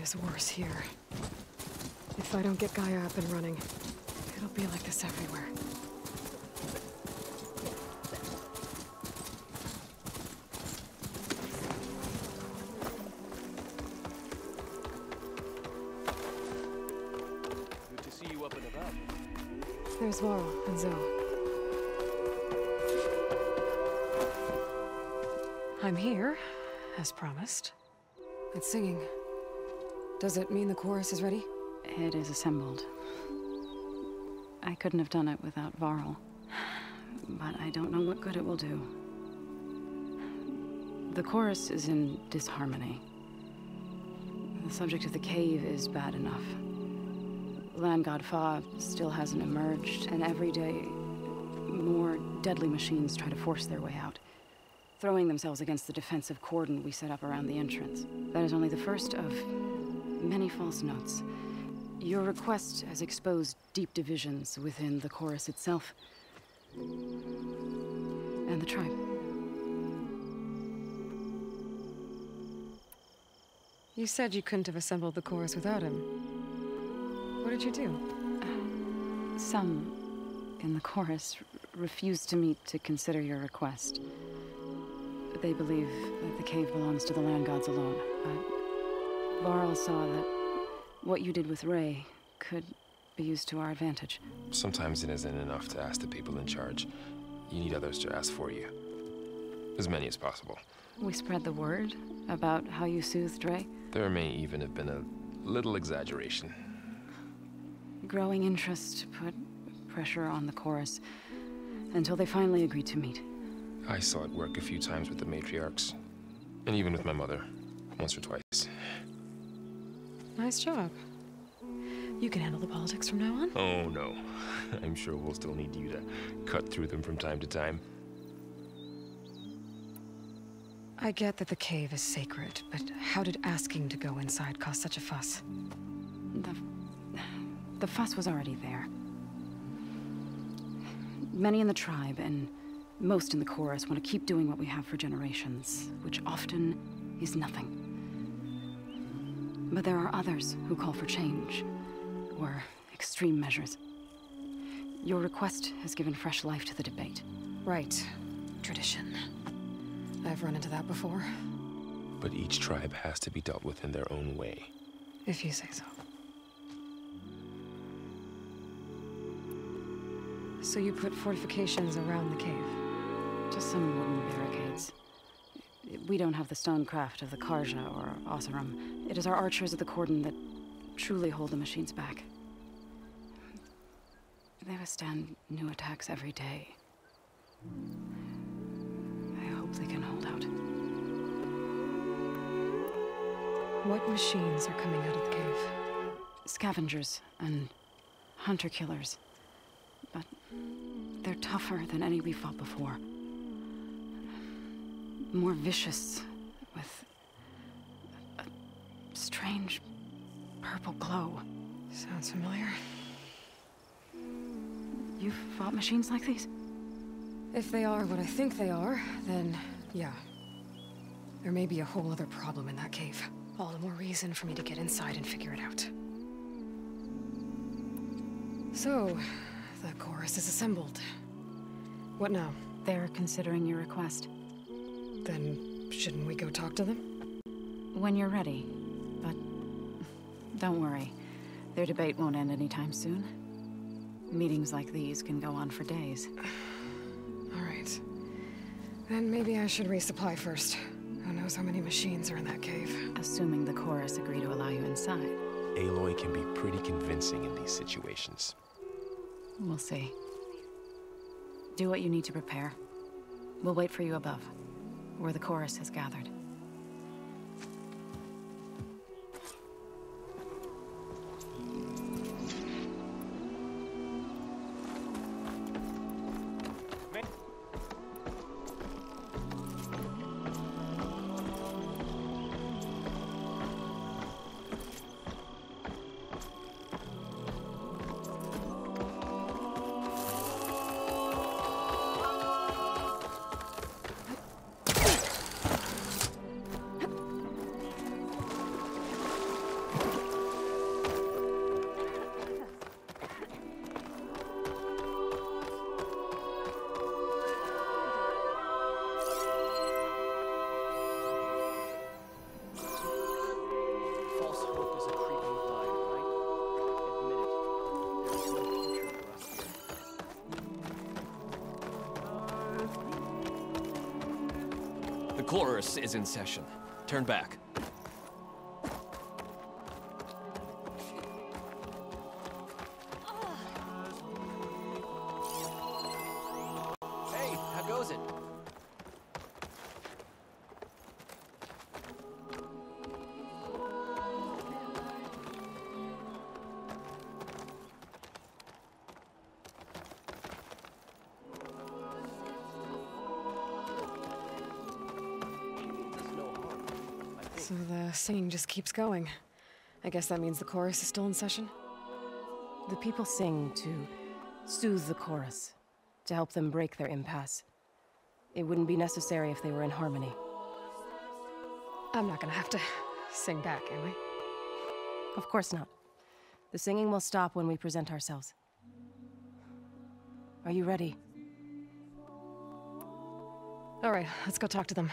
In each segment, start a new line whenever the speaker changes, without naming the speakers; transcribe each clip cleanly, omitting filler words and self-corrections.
is worse here. If I don't get Gaia up and running, it'll be like this everywhere.
Good to see you up and about.
There's Varl and Zo. I'm here, as promised. It's singing. Does it mean the chorus is ready?
It is assembled. I couldn't have done it without Varl. But I don't know what good it will do. The chorus is in disharmony. The subject of the cave is bad enough. Land God Fa still hasn't emerged, and every day, more deadly machines try to force their way out, throwing themselves against the defensive cordon we set up around the entrance. That is only the first of many false notes. Your request has exposed deep divisions within the chorus itself and the tribe.
You said you couldn't have assembled the chorus without him. What did you do?
Some in the chorus refused to meet to consider your request. They believe that the cave belongs to the land gods alone, but Varl saw that what you did with Ray could be used to our advantage.
Sometimes it isn't enough to ask the people in charge. You need others to ask for you. As many as possible.
We spread the word about how you soothed Ray.
There may even have been a little exaggeration.
Growing interest put pressure on the chorus until they finally agreed to meet.
I saw it work a few times with the matriarchs. And even with my mother. Once or twice.
Nice job. You can handle the politics from now on?
Oh, no. I'm sure we'll still need you to cut through them from time to time.
I get that the cave is sacred, but how did asking to go inside cause such a fuss?
The fuss was already there. Many in the tribe, and most in the chorus, want to keep doing what we have for generations, which often is nothing. But there are others who call for change, or extreme measures. Your request has given fresh life to the debate.
Right. Tradition. I've run into that before.
But each tribe has to be dealt with in their own way.
If you say so. So you put fortifications around the cave?
Just some wooden barricades. We don't have the stonecraft of the Karja or Oseram. It is our archers at the cordon that truly hold the machines back. They withstand new attacks every day. I hope they can hold out.
What machines are coming out of the cave?
Scavengers and hunter-killers. But they're tougher than any we fought before. More vicious, with a strange purple glow.
Sounds familiar.
You've fought machines like these?
If they are what I think they are, then yeah. There may be a whole other problem in that cave. All the more reason for me to get inside and figure it out. So, the chorus is assembled. What now?
They're considering your request.
Then, shouldn't we go talk to them?
When you're ready. But don't worry. Their debate won't end anytime soon. Meetings like these can go on for days.
All right. Then maybe I should resupply first. Who knows how many machines are in that cave?
Assuming the chorus agree to allow you inside.
Aloy can be pretty convincing in these situations.
We'll see. Do what you need to prepare. We'll wait for you above, where the chorus has gathered.
The chorus is in session. Turn back. Hey, how goes it?
So the singing just keeps going. I guess that means the chorus is still in session?
The people sing to soothe the chorus, to help them break their impasse. It wouldn't be necessary if they were in harmony.
I'm not gonna have to sing back, am I?
Of course not. The singing will stop when we present ourselves. Are you ready?
All right, let's go talk to them.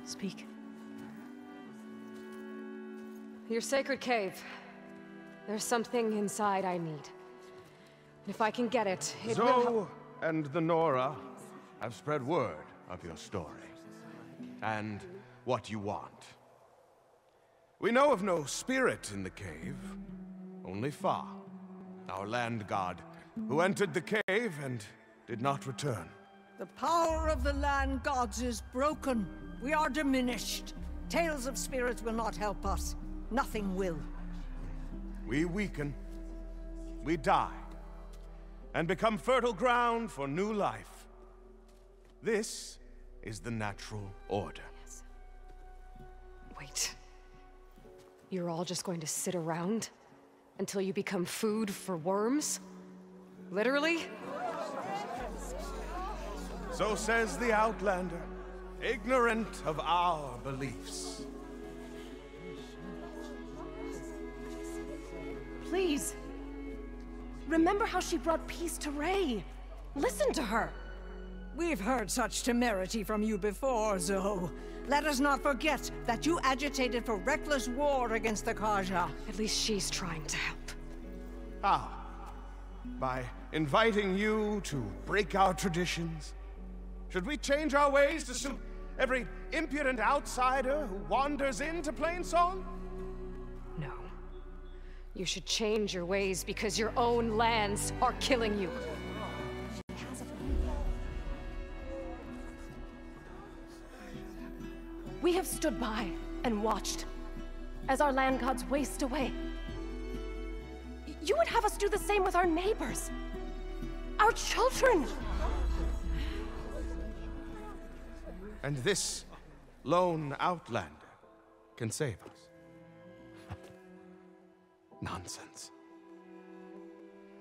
Speak.
Your sacred cave. There's something inside I need. If I can get it, it will help.
Zo and the Nora have spread word of your story, and what you want. We know of no spirit in the cave, only Fa, our land god, who entered the cave and did not return.
The power of the land gods is broken. We are diminished. Tales of spirits will not help us. Nothing will.
We weaken, we die, and become fertile ground for new life. This is the natural order.
Wait. You're all just going to sit around until you become food for worms? Literally?
So says the Outlander, ignorant of our beliefs.
Please. Remember how she brought peace to Ray. Listen to her.
We've heard such temerity from you before, Zo. Let us not forget that you agitated for reckless war against the Kaja.
At least she's trying to help.
How? By inviting you to break our traditions? Should we change our ways to suit every impudent outsider who wanders into Plainsong?
No. You should change your ways because your own lands are killing you.
We have stood by and watched as our land gods waste away. You would have us do the same with our neighbors, our children.
And this lone Outlander can save us. Nonsense.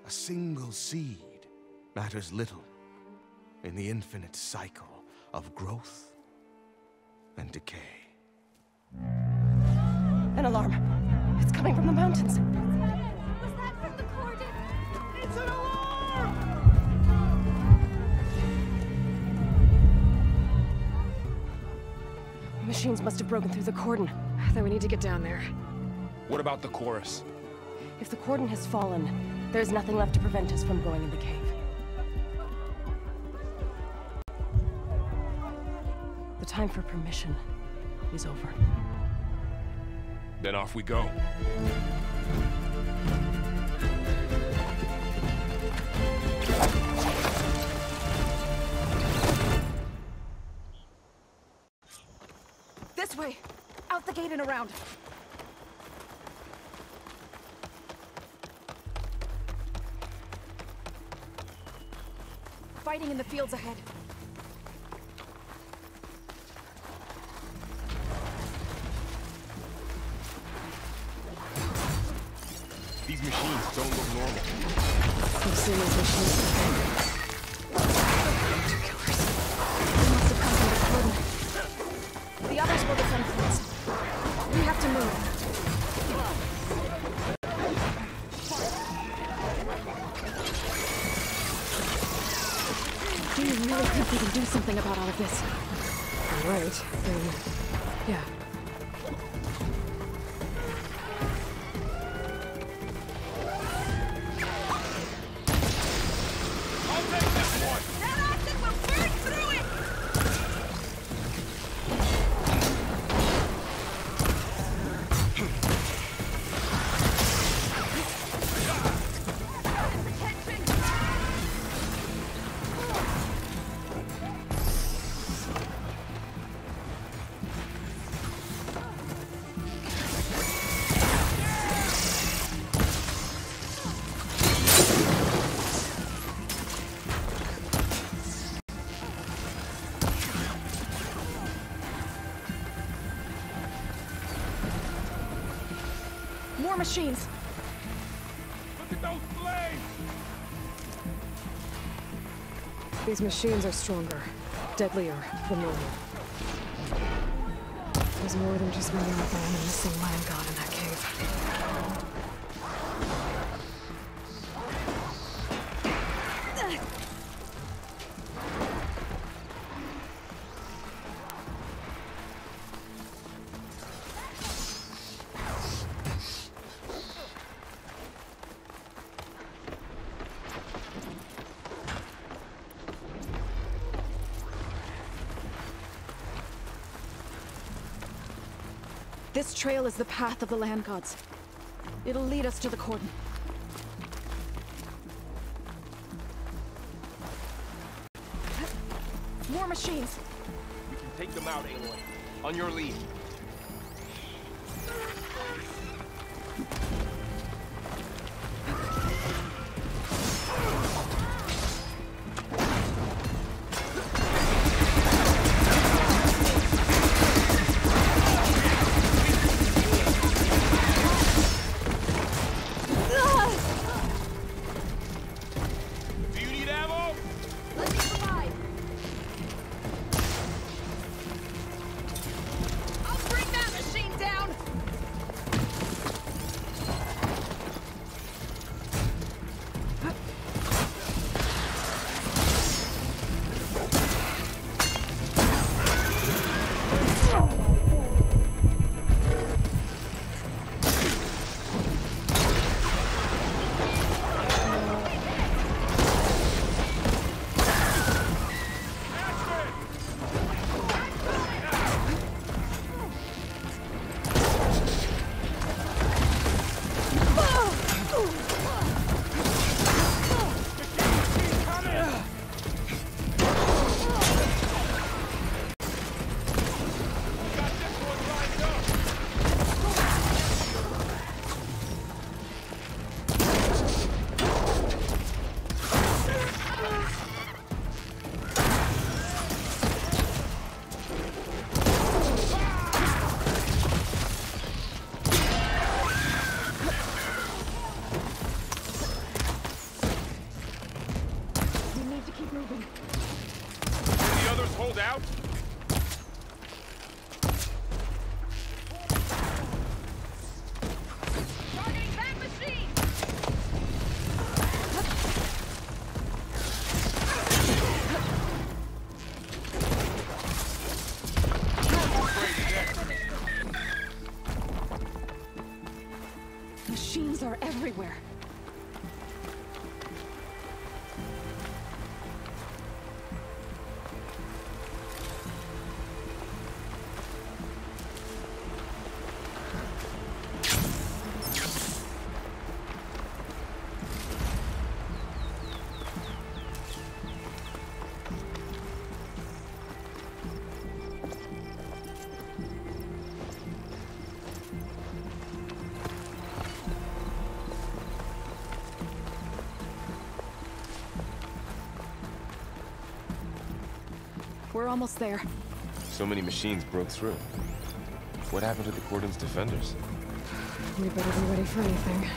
A single seed matters little in the infinite cycle of growth and decay.
An alarm. It's coming from the mountains.
Was that from the cordon? It's an alarm!
The machines must have broken through the cordon.
Then we need to get down there.
What about the chorus?
If the cordon has fallen, there's nothing left to prevent us from going in the cave. The time for permission is over.
Then off we go.
This way! Out the gate and around! Fighting in the fields ahead.
machines don't look normal.
I've seen these machines before. Killers.
They must have come from the cordon. The others will defend first. We have to move. Do you really think we can do something about all of this?
All right, then, yeah.
More machines!
Look at those flames!
These machines are stronger, deadlier than normal. There's more than just MINERVA and the missing land god in that cave.
This trail is the path of the land gods. It'll lead us to the cordon. More machines!
We can take them out, Aloy. On your lead. Hold out?
Targeting that machine!
Machines are everywhere. We're almost there.
So many machines broke through. What happened to the Cordon's defenders?
We better be ready for anything.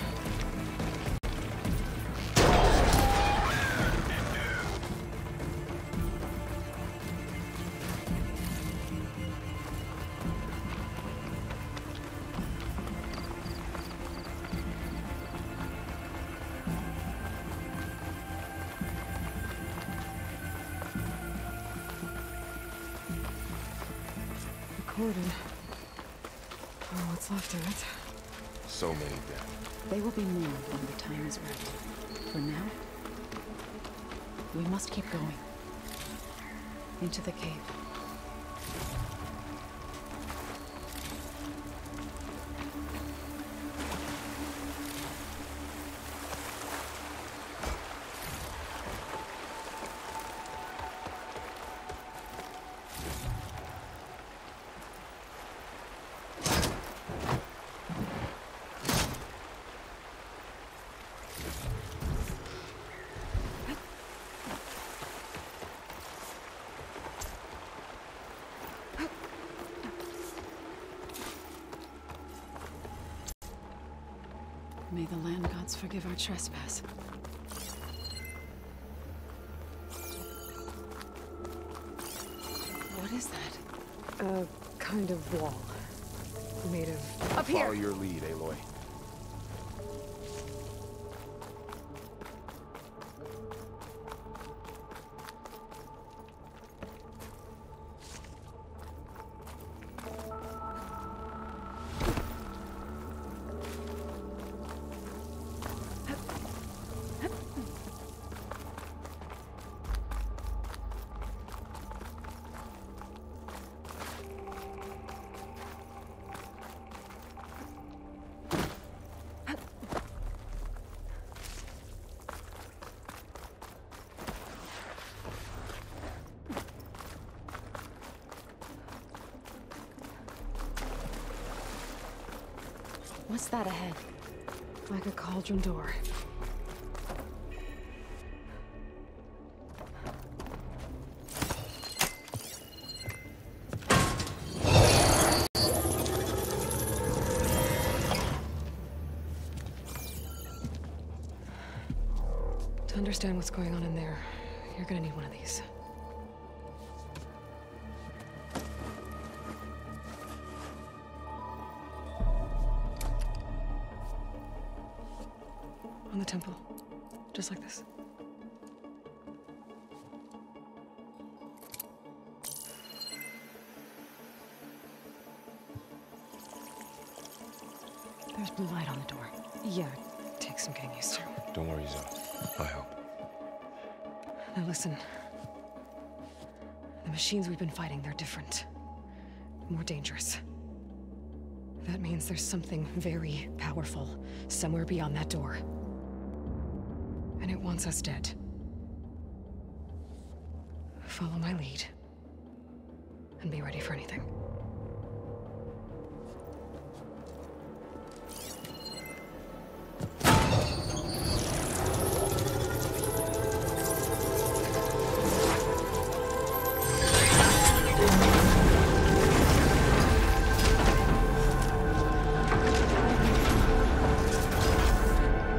cordon. Oh, what's left of it?
So many dead.
They will be more when the time is ready. For now, we must keep going. Into the cave. May the land gods forgive our trespass. What is that?
A kind of wall. Made of... Up
Follow
here!
your lead, Aloy.
What's that ahead?
Like a cauldron door. To understand what's going on in there, you're gonna need one of these. On the temple. Just like this.
There's blue light on the door.
Yeah, takes some getting used to.
Don't worry, Zo. I'll help.
Now listen. The machines we've been fighting, they're different. More dangerous. That means there's something very powerful somewhere beyond that door. And it wants us dead. Follow my lead. And be ready for anything.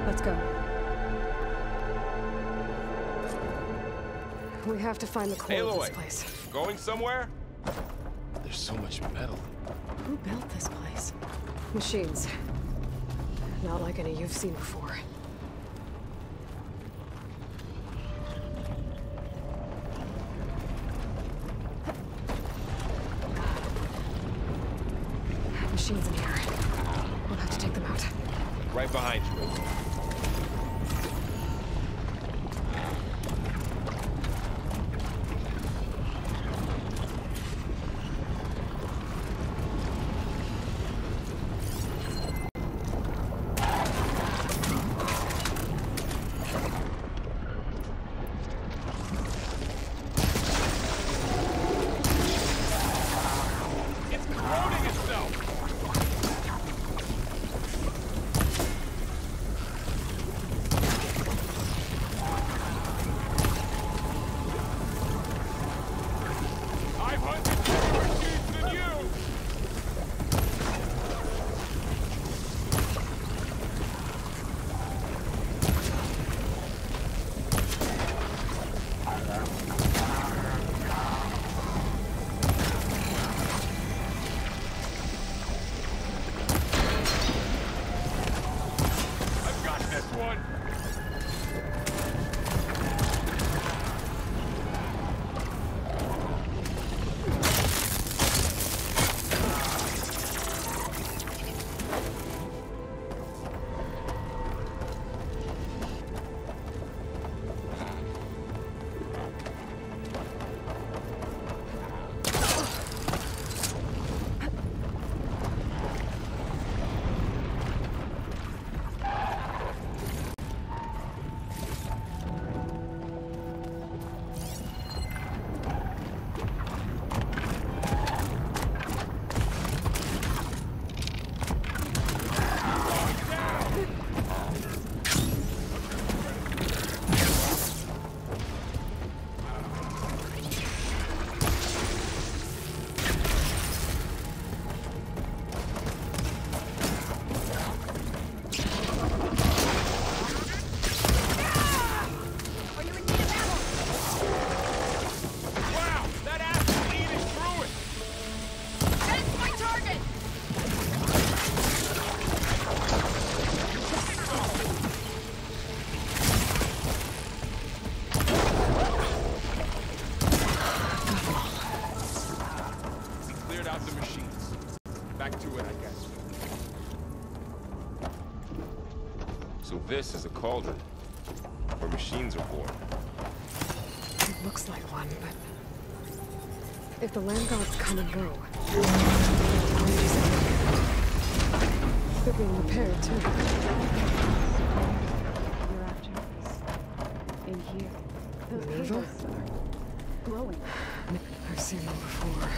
Let's go. We have to find the core of this place.
Going somewhere? There's so much metal.
Who built this place?
Machines. Not like any you've seen before. Machines in here. We'll have to take them out.
Right behind you.
the machines. Back to it, I guess.
So this is a cauldron, where machines are born.
It looks like one, but... if the land gods come and go... they're being repaired, too.
You're after us. In here. Those
MINERVA?
cables are glowing.
I've seen them before.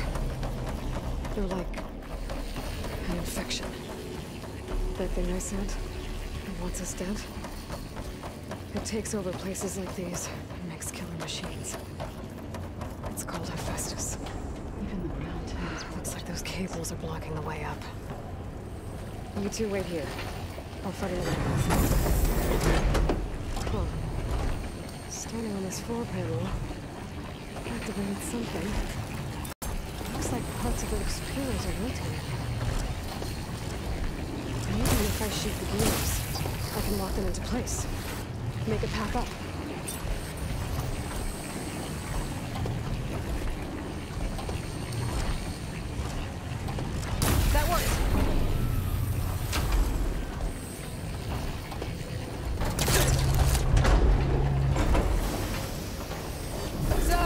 They're like... an infection. That thing I said, that wants us dead? It takes over places like these and makes killer machines. It's called Hephaestus.
Even the mountains.
Looks like those cables are blocking the way up. You two wait here. I'll find another path. Huh. Standing on this floor panel, activated something. Looks like parts of those pillars are rotating. Maybe if I shoot the gears, I can lock them into place. Make a path up. That worked! So,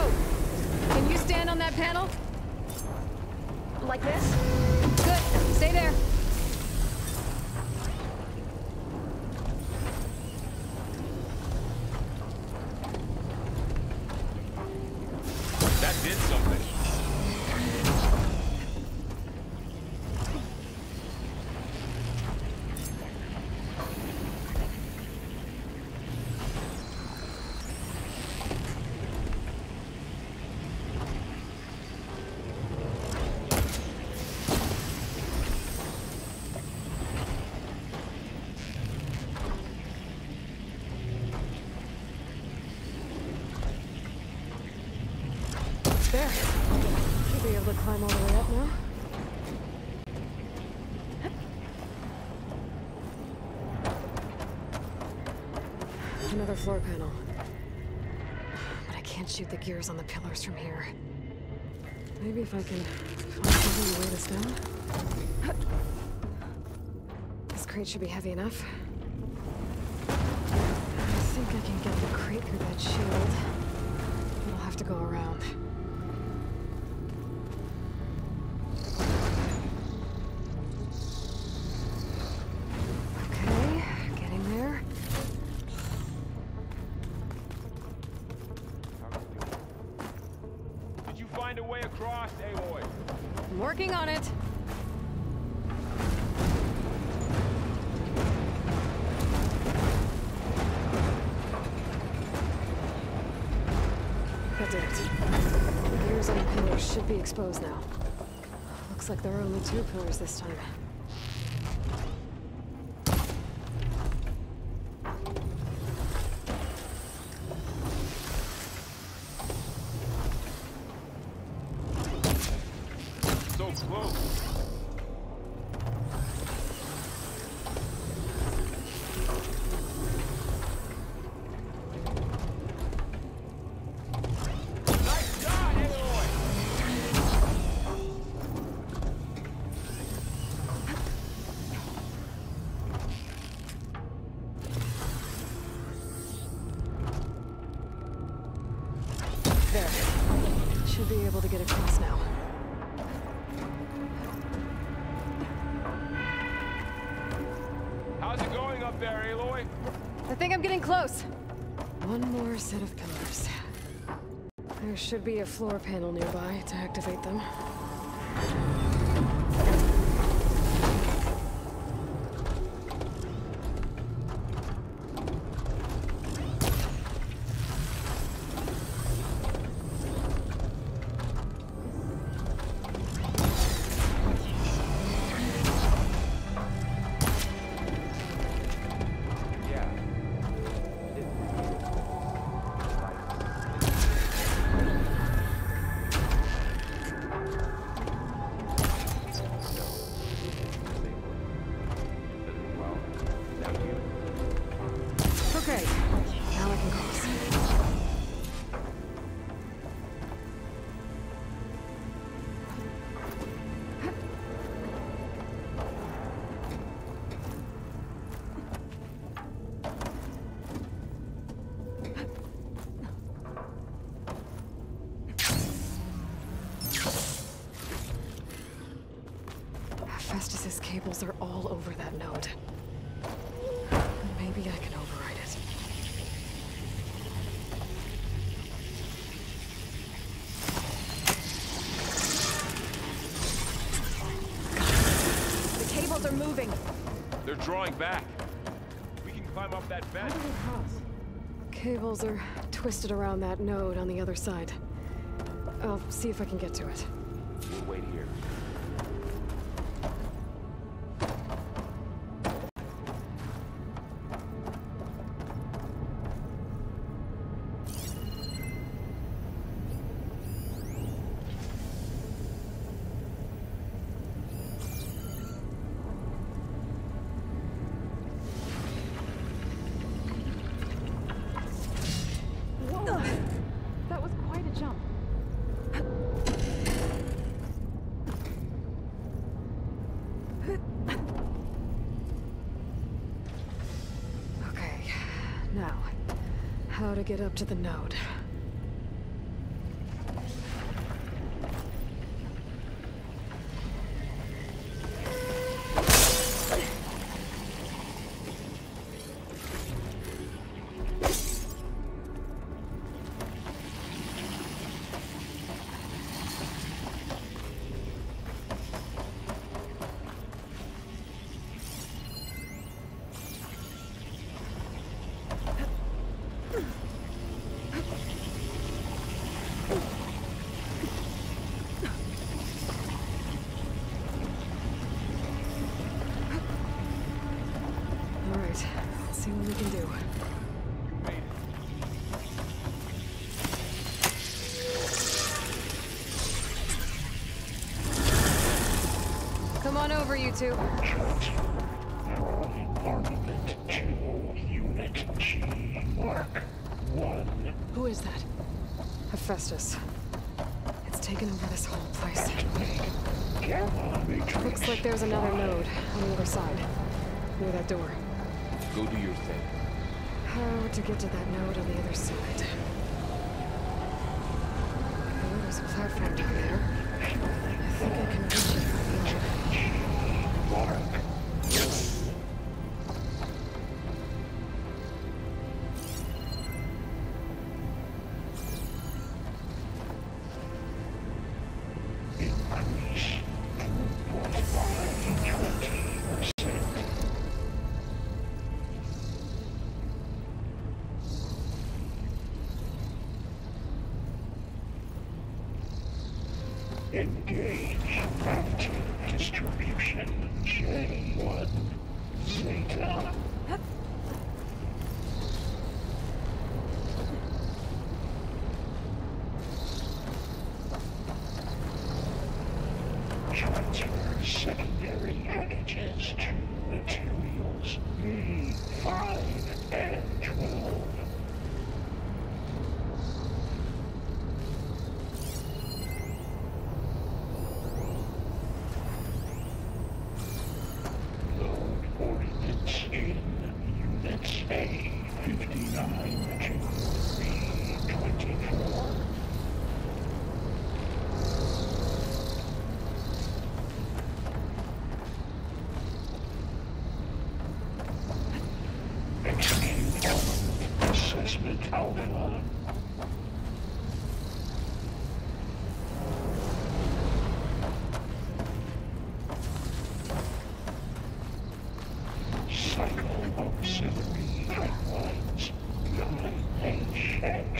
can you stand on that panel?
Like this?
Good. Stay there.
That did something.
There. Should be able to climb all the way up now. Another floor panel. But I can't shoot the gears on the pillars from here. Maybe if I can find something to weigh this down? This crate should be heavy enough. I think I can get the crate through that shield. I'll have to go around. Okay, getting there.
Did you find a way across, Aloy?
I'm working on it. That did it. The gears on the pillars should be exposed now. Looks like there are only 2 pillars this time.
So close. Nice shot, Aloy!
There. Should be able to get across now.
How's it going up there, Aloy?
I think I'm getting close. One more set of pillars. There should be a floor panel nearby to activate them.
Yeah.
Hephaestus's cables are all over that node. Maybe I can override it. The cables are moving.
They're drawing back. We can climb up that vent.
Cables are twisted around that node on the other side. I'll see if I can get to it.
We'll wait here.
That was quite a jump. Okay, now, how to get up to the node. Let's see what we can do. Come on over, you two.
Armament 2, Unit G, Mark 1.
Who is that? Hephaestus. It's taken over this whole place. Looks like there's another node on the other side, near that door.
Go do your thing.
How to get to that node on the other side? Oh, there's a platform down there. I think I can reach it from here.
Engage active distribution J1 Zeta. Transfer secondary packages to materials B5 and 12. Alpha. Cycle auxiliary pipelines 9HX.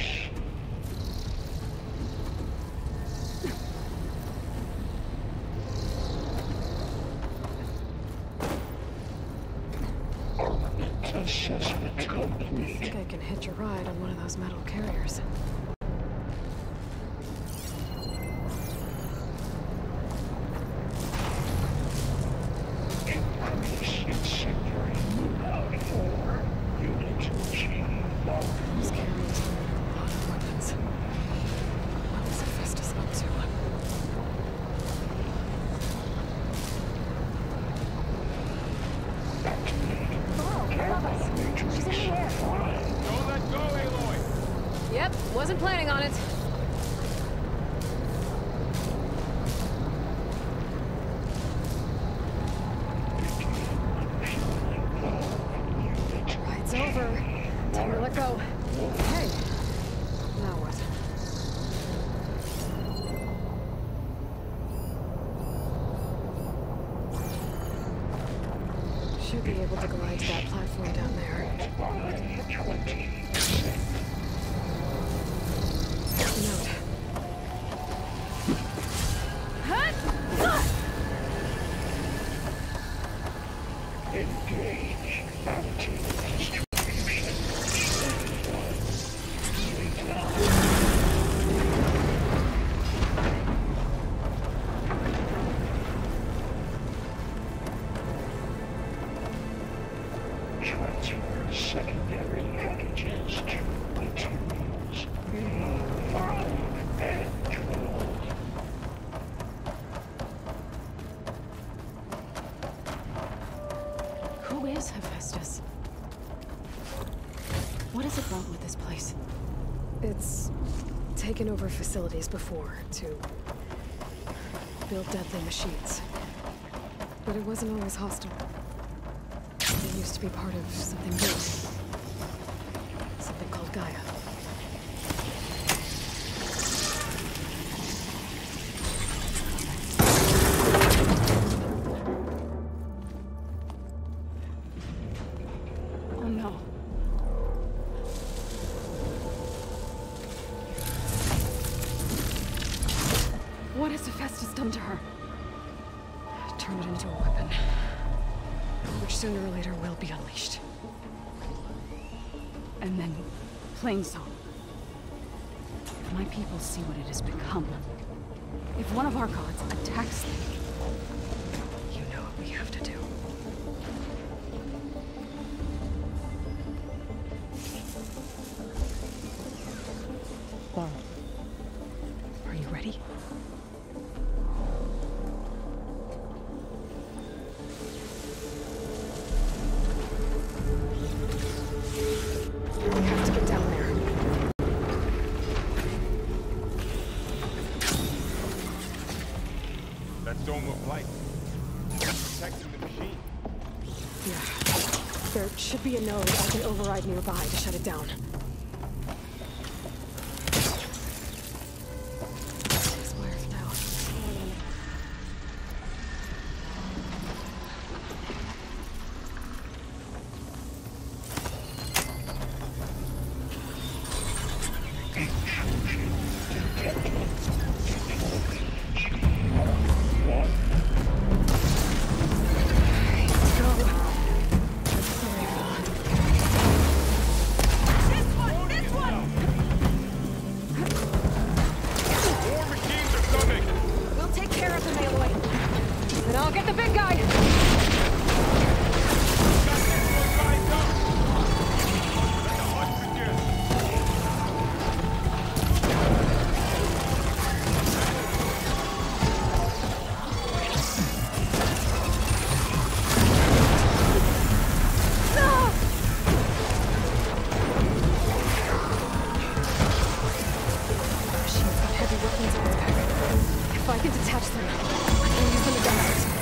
Armament assessment complete.
I think I can hitch a ride on one of those metal carriers.
Increase incendiary move-out for Unit G.
These carriers are a lot of weapons. What is Hephaestus up to?
She's in the air.
Don't let go, Aloy!
Yep, wasn't planning on it. should be able to glide to that platform down there.
120.
Note.
Engage anti-distribution. Transfer secondary packages to materials. 5 and 12.
Who is Hephaestus? What is it wrong with this place?
It's taken over facilities before to build deadly machines. But it wasn't always hostile. It used to be part of something big. Something called Gaia.
Oh no. What has Hephaestus done to her?
Turn it into a weapon. Which sooner or later will be unleashed.
And then, Plainsong. If my people see what it has become, if one of our gods attacks them,
You know what we have to do. Varl, are you ready? We have to get down there.
That dome of light. Protecting the machine.
Yeah. There should be a node I can override nearby to shut it down. Expire for now.
More machines are coming!
We'll take care of him, Aloy. And I'll get the big guy!
Got this one lined up! Let the hunt begin!
She's got heavy weapons on her back. If I can detach them, I can use them against it.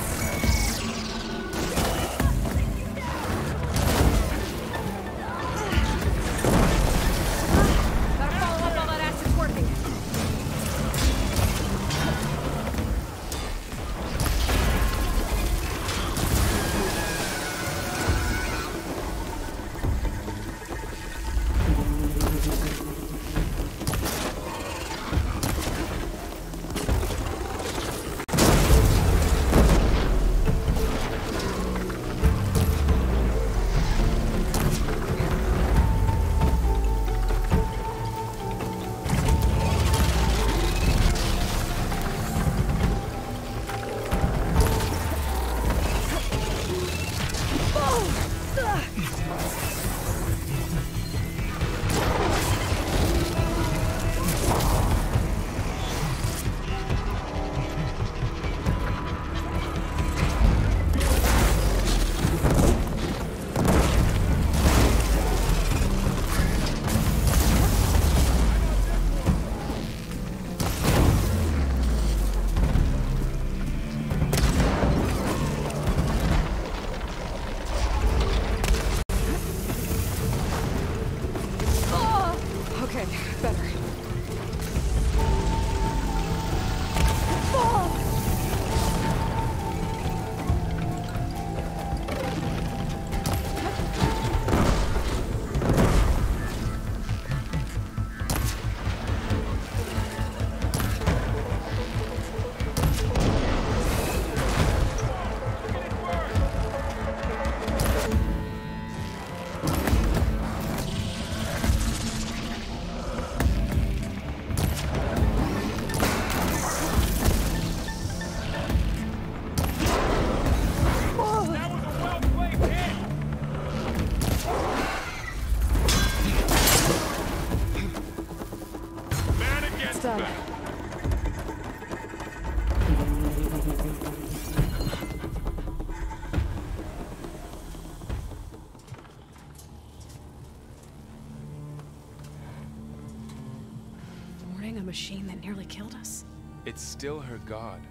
machine that nearly killed us?
It's still her god.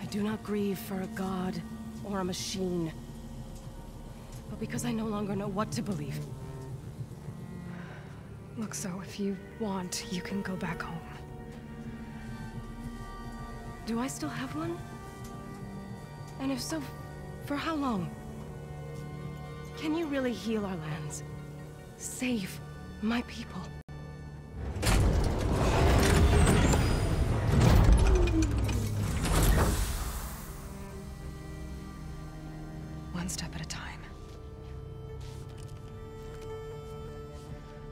I do not grieve for a god or a machine, but because I no longer know what to believe.
Look, so if you want, you can go back home.
Do I still have one? And if so, for how long? Can you really heal our lands? Save my people?
One step at a time.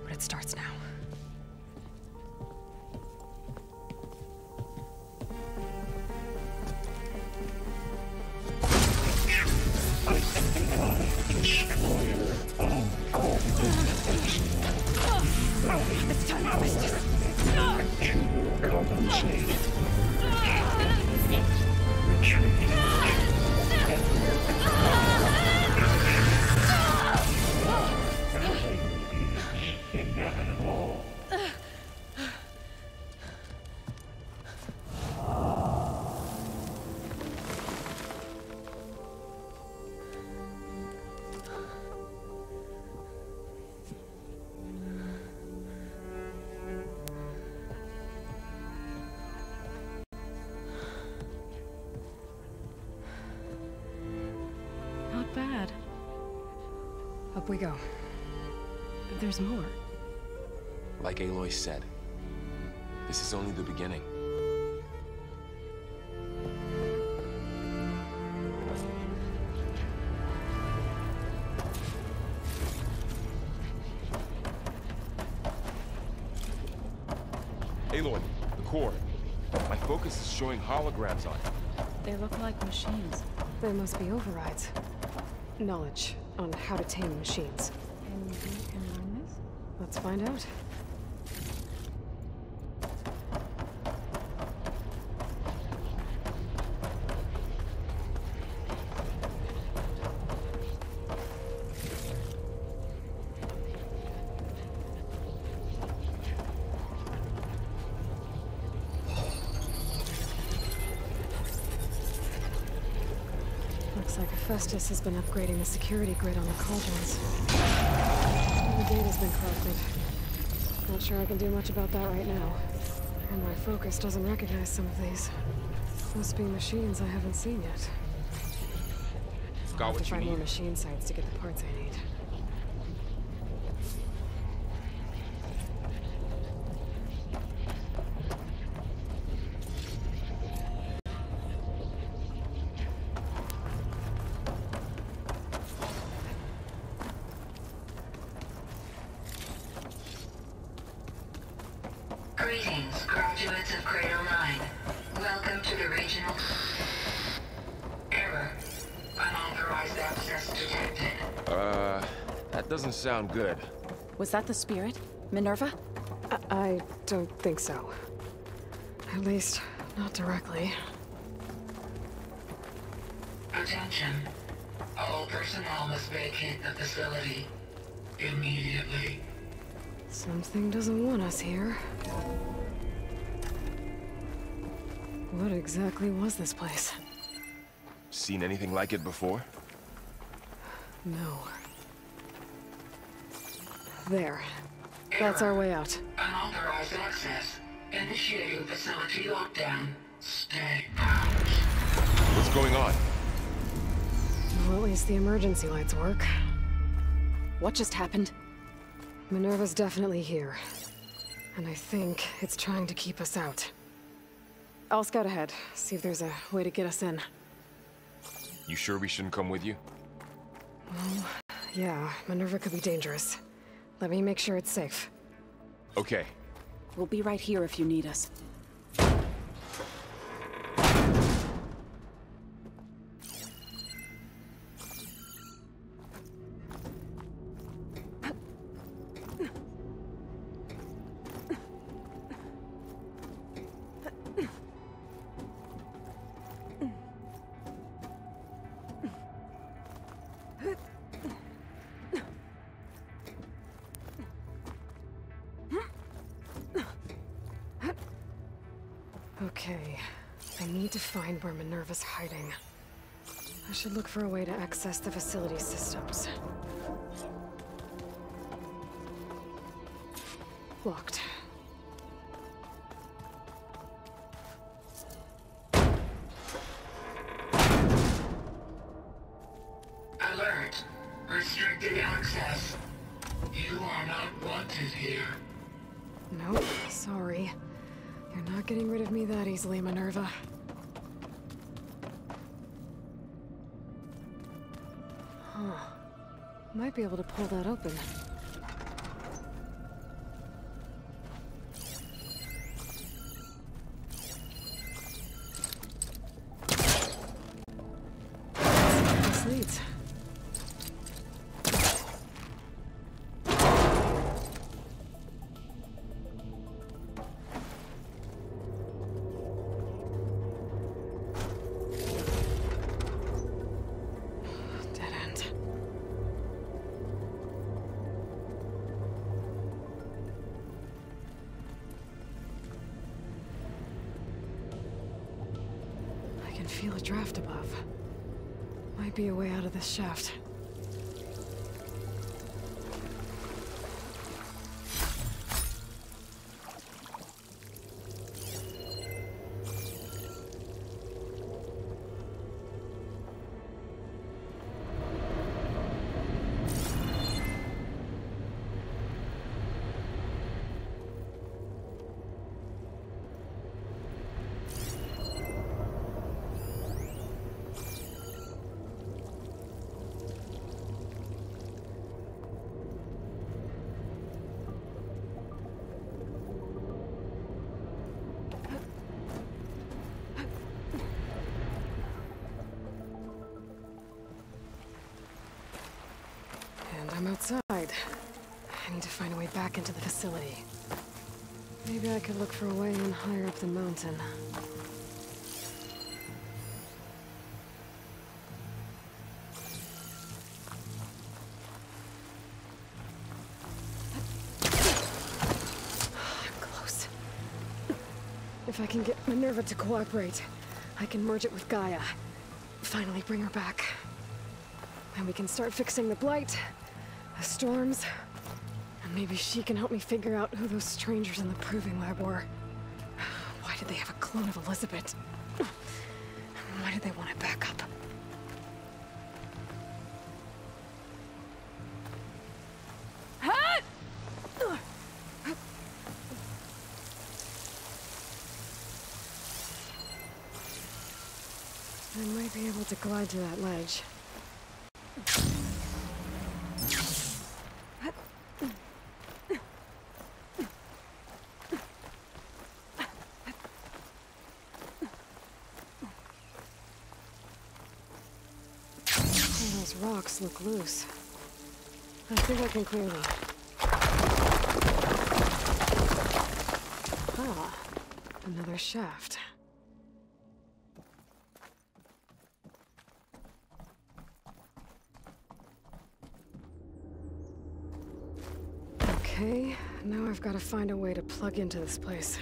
But it starts now.
It's time to business. Not bad.
Up we go.
There's more.
Like Aloy said, this is only the beginning. Aloy, the core. My focus is showing holograms on it.
They look like machines.
There must be overrides. Knowledge on how to tame machines.
And we can learn this?
Let's find out. Looks like Festus has been upgrading the security grid on the cauldrons. The data's been corrupted. Not sure I can do much about that right now. And my focus doesn't recognize some of these. Must be machines I haven't seen yet.
Got
I'll have
what
to
you
find more
need?
machine sites to get the parts I need.
Greetings, graduates of Cradle 9. Welcome to the regional... Error. Unauthorized access detected.
That doesn't sound good.
Was that the spirit? Minerva?
I don't think so. At least, not directly.
Attention. All personnel must vacate the facility. Immediately.
Something doesn't want us here. What exactly was this place?
Seen anything like it before?
No. There. That's our way out.
Unauthorized access. Initiating facility lockdown. Stay out.
What's going on?
Well, at least the emergency lights work.
What just happened?
Minerva's definitely here. And I think it's trying to keep us out. I'll scout ahead, see if there's a way to get us in.
You sure we shouldn't come with you?
Well, yeah, Minerva could be dangerous. Let me make sure it's safe.
Okay.
We'll be right here if you need us.
need to find where Minerva's hiding. I should look for a way to access the facility systems. Locked.
Alert. Restricted access. You are not wanted here.
Nope, sorry. You're not getting rid of me that easily, Minerva. Huh. Might be able to pull that open. This leads. Dead end. I can feel a draft above. Might be a way out of this shaft. And I'm outside. I need to find a way back into the facility. Maybe I could look for a way in higher up the mountain. Close. If I can get Minerva to cooperate, I can merge it with Gaia. Finally bring her back. And we can start fixing the blight, the storms, and maybe she can help me figure out who those strangers in the proving lab were. Why did they have a clone of Elizabeth? Why did they want it back up? I might be able to glide to that ledge. Those rocks look loose. I think I can clear them. Ah, another shaft. Okay, now I've got to find a way to plug into this place.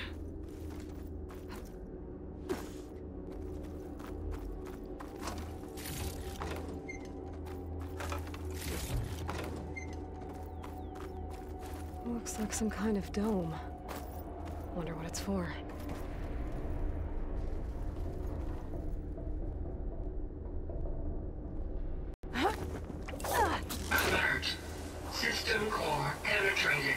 Looks like some kind of dome. Wonder what it's for.
Alert. System core penetrated.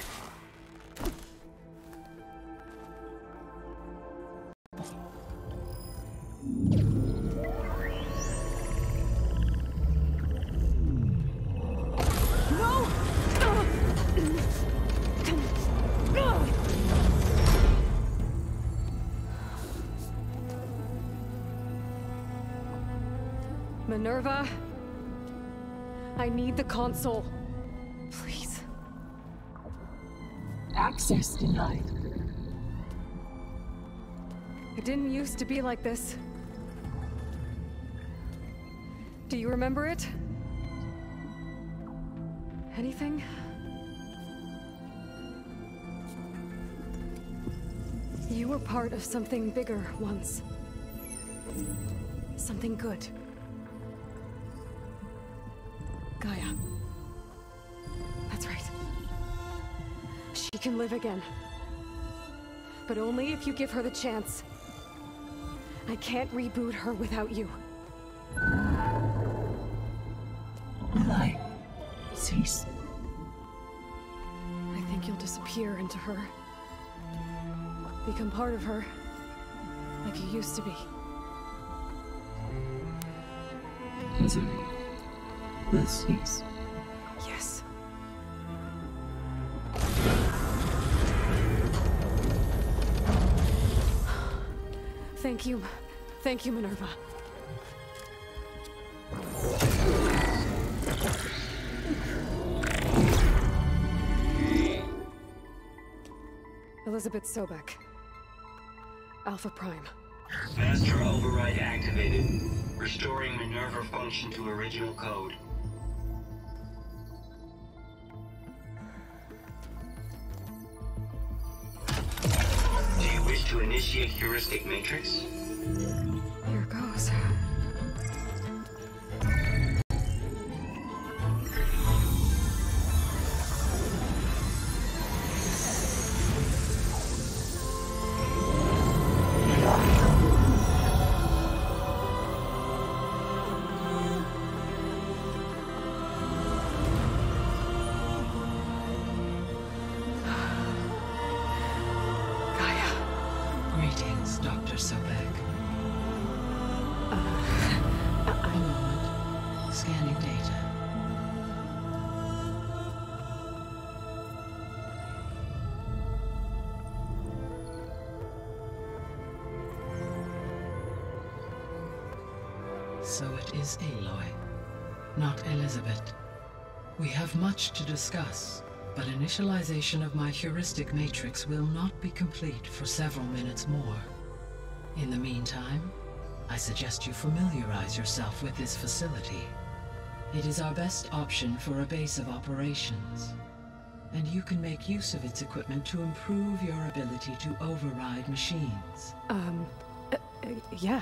Minerva, I need the console. Please.
Access denied.
It didn't used to be like this. Do you remember it? Anything? You were part of something bigger once. Something good. Gaia. That's right. She can live again. But only if you give her the chance. I can't reboot her without you.
Light, cease.
I think you'll disappear into her. Become part of her. Like you used to be.
Misery will cease.
Yes. Thank you. Thank you, Minerva. Elizabeth Sobek. Alpha Prime.
Master override activated. Restoring Minerva function to original code. Do you wish to initiate heuristic matrix?
Here goes.
Greetings, Dr. Sobek. A moment. Scanning data. So it is Aloy, not Elizabeth. We have much to discuss, but initialization of my heuristic matrix will not be complete for several minutes more. In the meantime, I suggest you familiarize yourself with this facility. It is our best option for a base of operations, and you can make use of its equipment to improve your ability to override machines.
Yeah.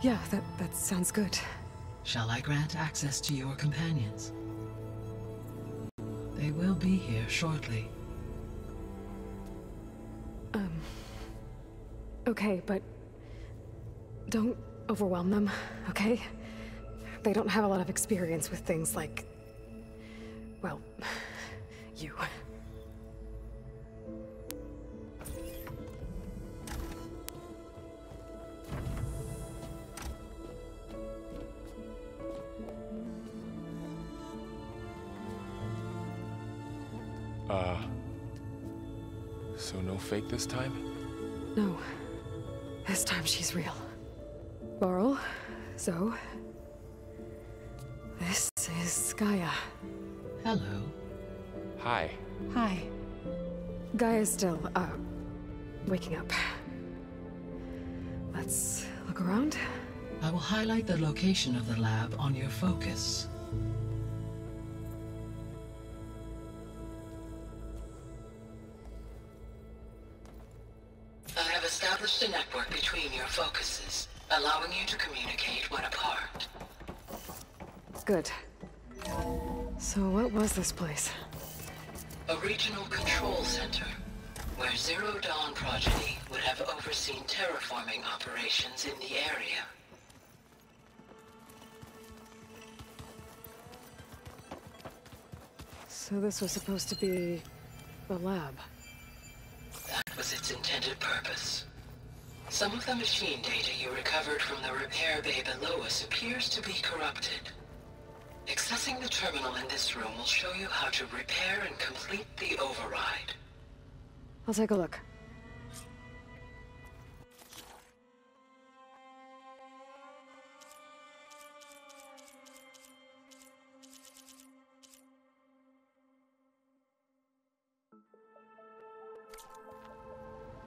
Yeah, that sounds good.
Shall I grant access to your companions? They will be here shortly.
Okay, but don't overwhelm them, okay? They don't have a lot of experience with things like, well, you.
So no fake this time?
No. This time she's real. Varl, Zo. This is Gaia.
Hello.
Hi.
Hi. Gaia's still, waking up. Let's look around.
I will highlight the location of the lab on your focus. I have established a network between your focuses, allowing you to communicate when apart.
Good. So what was this place?
A regional control center, where Zero Dawn progeny would have overseen terraforming operations in the area.
So this was supposed to be the lab.
That was its intended purpose. Some of the machine data you recovered from the repair bay below us appears to be corrupted. Accessing the terminal in this room will show you how to repair and complete the override.
I'll take a look.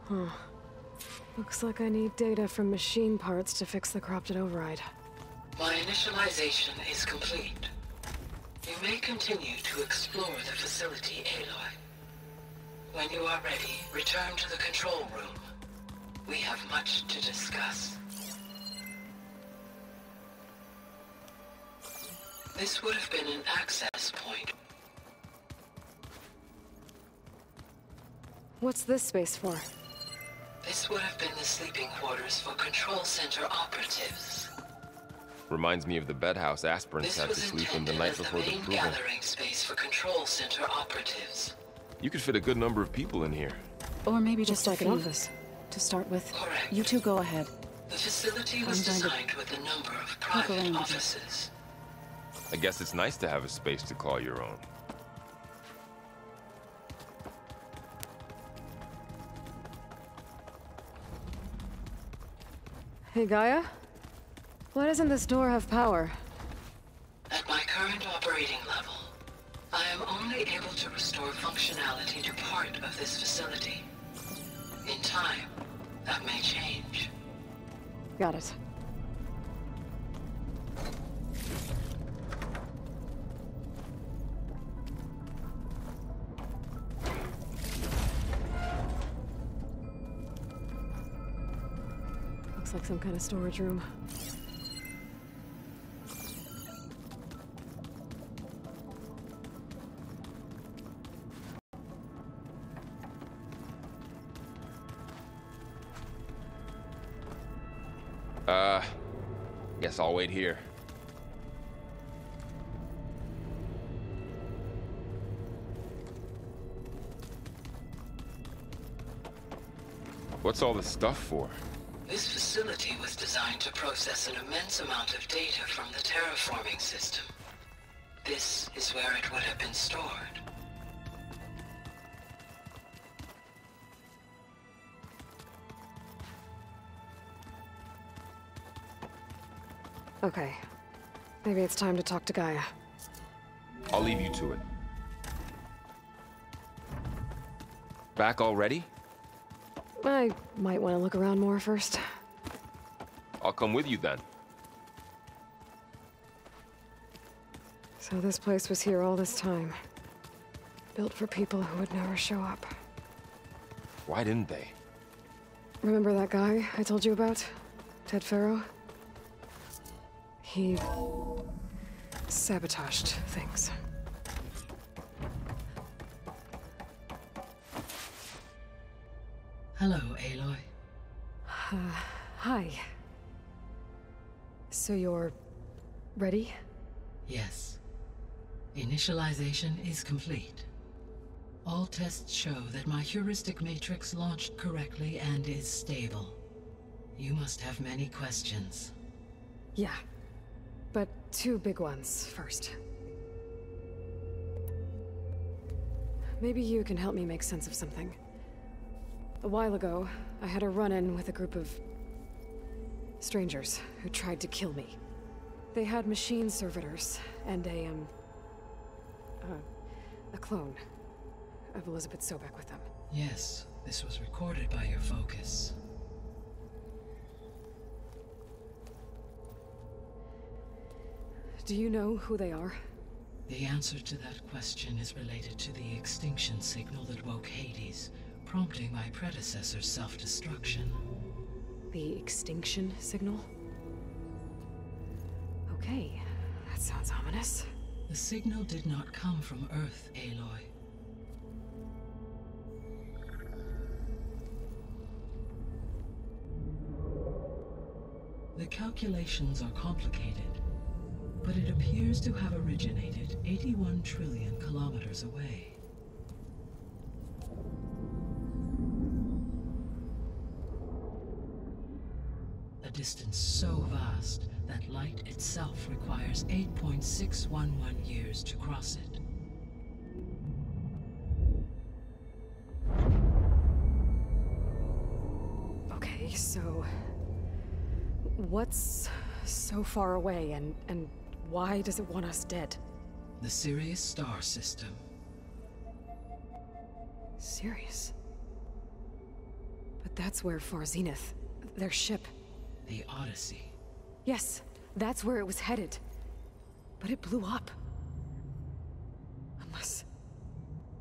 Huh. Looks like I need data from machine parts to fix the corrupted override.
My initialization is complete. You may continue to explore the facility, Aloy. When you are ready, return to the control room. We have much to discuss. This would have been an access point.
What's this space for?
This would have been the sleeping quarters for Control Center operatives.
Reminds me of the bedhouse aspirants had to sleep in the night before the proving.
Gathering space for Control Center operatives.
You could fit a good number of people in here.
Or maybe just a few.
office.
To start with.
Correct.
You two go ahead.
The facility was designed with a number of private offices.
I guess it's nice to have a space to call your own.
Hey, Gaia? Why doesn't this door have power?
At my current operating level, I am only able to restore functionality to part of this facility. In time, that may change.
Got it. Looks like some kind of storage room.
Guess I'll wait here. What's all this stuff for?
This facility was designed to process an immense amount of data from the terraforming system. This is where it would have been stored.
Okay. Maybe it's time to talk to Gaia.
I'll leave you to it. Back already?
I might want to look around more first.
I'll come with you then.
So this place was here all this time. Built for people who would never show up.
Why didn't they?
Remember that guy I told you about? Ted Farrow? He sabotaged things.
Hello, Aloy.
Hi. So you're ready?
Yes. Initialization is complete. All tests show that my heuristic matrix launched correctly and is stable. You must have many questions.
Yeah. But two big ones first. Maybe you can help me make sense of something. A while ago, I had a run-in with a group of strangers who tried to kill me. They had machine servitors and a clone of Elizabeth Sobek with them.
Yes, this was recorded by your focus.
Do you know who they are?
The answer to that question is related to the extinction signal that woke Hades, prompting my predecessor's self-destruction.
The extinction signal? Okay, that sounds ominous.
The signal did not come from Earth, Aloy. The calculations are complicated, but it appears to have originated 81 trillion kilometers away. A distance so vast that light itself requires 8.611 years to cross it.
Okay, so what's so far away and why does it want us dead?
The Sirius star system.
Sirius? But that's where Far Zenith, their ship.
The Odyssey.
Yes, that's where it was headed. But it blew up. Unless...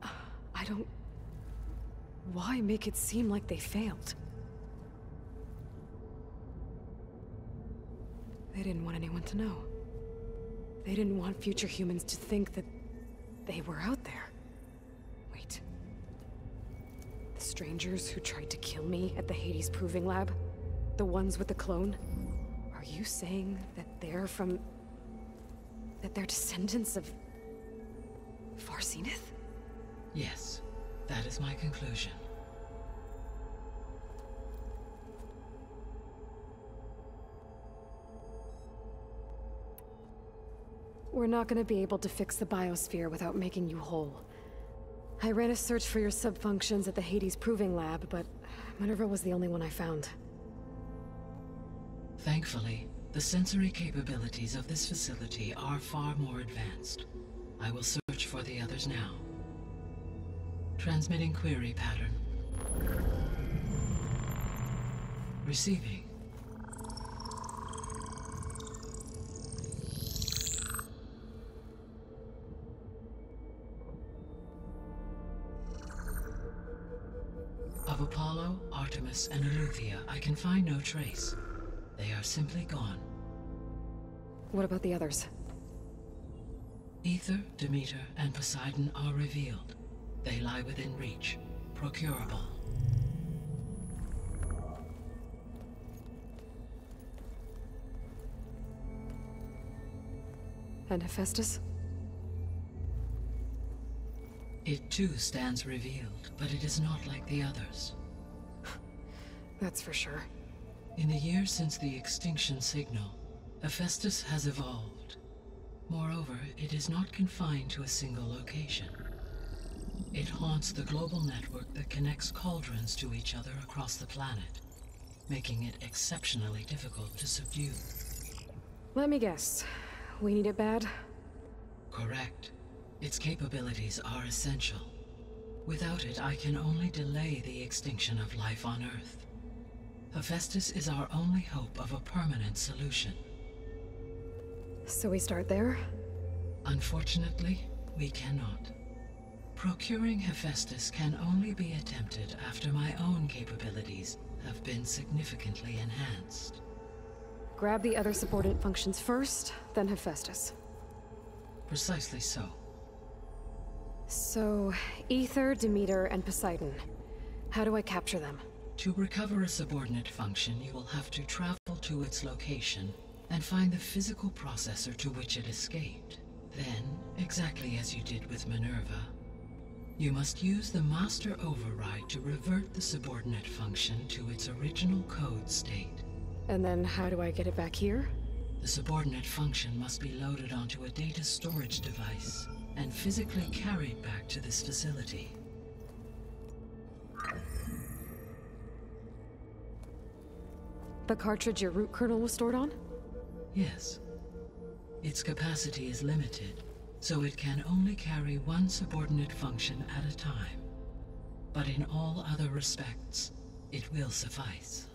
I don't... Why make it seem like they failed? They didn't want anyone to know. They didn't want future humans to think that they were out there. Wait. The strangers who tried to kill me at the Hades Proving Lab? The ones with the clone? Are you saying that they're from... that they're descendants of... Farseneth?
Yes, that is my conclusion.
We're not gonna be able to fix the biosphere without making you whole. I ran a search for your subfunctions at the Hades Proving Lab, but Minerva was the only one I found.
Thankfully, the sensory capabilities of this facility are far more advanced. I will search for the others now. Transmitting query pattern. Receiving. Of Apollo, Artemis, and Eleuthia, I can find no trace. They are simply gone.
What about the others?
Ether, Demeter, and Poseidon are revealed. They lie within reach, procurable.
And Hephaestus?
It too stands revealed, but it is not like the others.
That's for sure.
In the years since the extinction signal, Hephaestus has evolved. Moreover, it is not confined to a single location. It haunts the global network that connects cauldrons to each other across the planet, making it exceptionally difficult to subdue.
Let me guess. We need it bad?
Correct. Its capabilities are essential. Without it, I can only delay the extinction of life on Earth. Hephaestus is our only hope of a permanent solution.
So we start there?
Unfortunately, we cannot. Procuring Hephaestus can only be attempted after my own capabilities have been significantly enhanced.
Grab the other subordinate functions first, then Hephaestus.
Precisely so.
So, Ether, Demeter, and Poseidon. How do I capture them?
To recover a subordinate function, you will have to travel to its location and find the physical processor to which it escaped. Then, exactly as you did with Minerva, you must use the master override to revert the subordinate function to its original code state.
And then how do I get it back here?
The subordinate function must be loaded onto a data storage device and physically carried back to this facility.
The cartridge your root kernel was stored on?
Yes. Its capacity is limited, so it can only carry one subordinate function at a time. But in all other respects, it will suffice.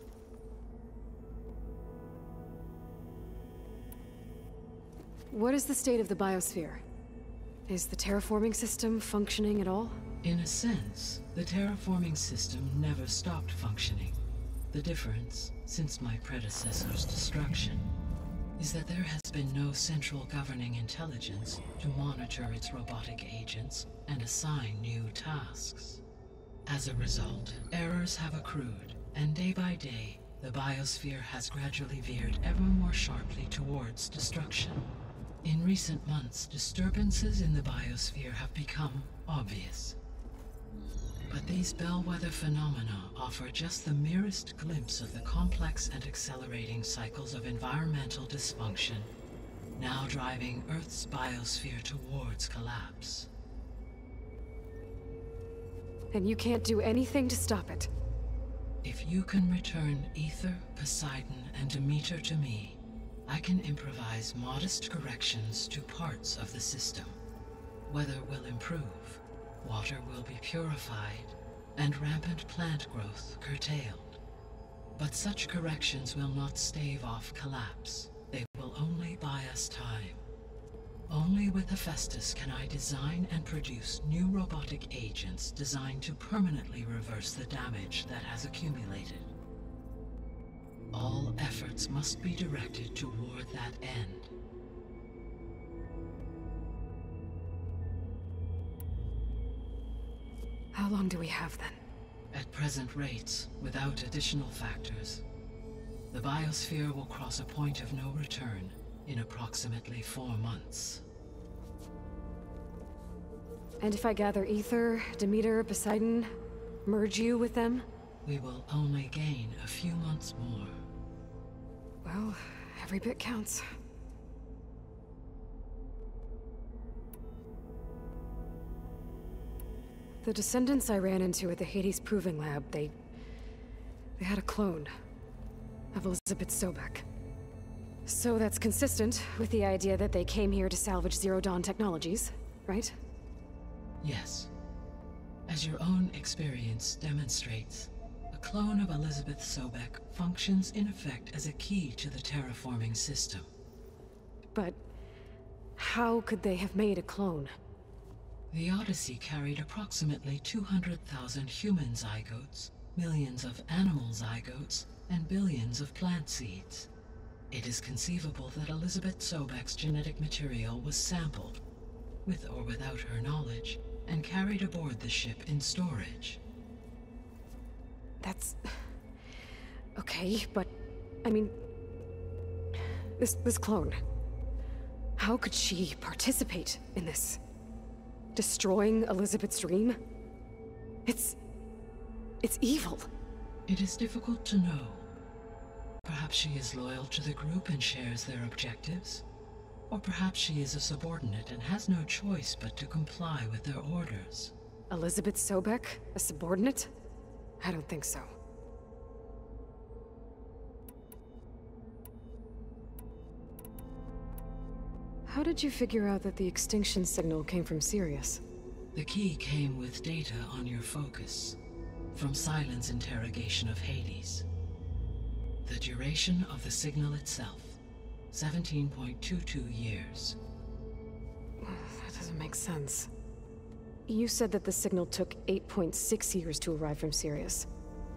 What is the state of the biosphere? Is the terraforming system functioning at all?
In a sense, the terraforming system never stopped functioning. The difference, since my predecessor's destruction, is that there has been no central governing intelligence to monitor its robotic agents and assign new tasks. As a result, errors have accrued, and day by day, the biosphere has gradually veered ever more sharply towards destruction. In recent months, disturbances in the biosphere have become obvious. But these bellwether phenomena offer just the merest glimpse of the complex and accelerating cycles of environmental dysfunction, now driving Earth's biosphere towards collapse.
And you can't do anything to stop it?
If you can return Ether, Poseidon, and Demeter to me, I can improvise modest corrections to parts of the system. Weather will improve, water will be purified, and rampant plant growth curtailed. But such corrections will not stave off collapse. They will only buy us time. Only with Hephaestus can I design and produce new robotic agents designed to permanently reverse the damage that has accumulated. All efforts must be directed toward that end.
How long do we have then?
At present rates, without additional factors, the biosphere will cross a point of no return in approximately 4 months.
And if I gather Ether, Demeter, Poseidon, merge you with them?
We will only gain a few months more.
Well, every bit counts. The descendants I ran into at the Hades Proving Lab, they had a clone of Elizabeth Sobek. So that's consistent with the idea that they came here to salvage Zero Dawn technologies, right?
Yes. As your own experience demonstrates, a clone of Elizabeth Sobek functions in effect as a key to the terraforming system.
But how could they have made a clone?
The Odyssey carried approximately 200,000 human zygotes, millions of animal zygotes, and billions of plant seeds. It is conceivable that Elizabeth Sobek's genetic material was sampled, with or without her knowledge, and carried aboard the ship in storage.
That's... okay, but... I mean... This clone... How could she participate in this? Destroying Elizabeth's dream? It's evil.
It is difficult to know. Perhaps she is loyal to the group and shares their objectives. Or perhaps she is a subordinate and has no choice but to comply with their orders.
Elizabeth Sobek? A subordinate? I don't think so. How did you figure out that the extinction signal came from Sirius?
The key came with data on your focus, from Silent's interrogation of Hades. The duration of the signal itself, 17.22 years.
That doesn't make sense. You said that the signal took 8.6 years to arrive from Sirius.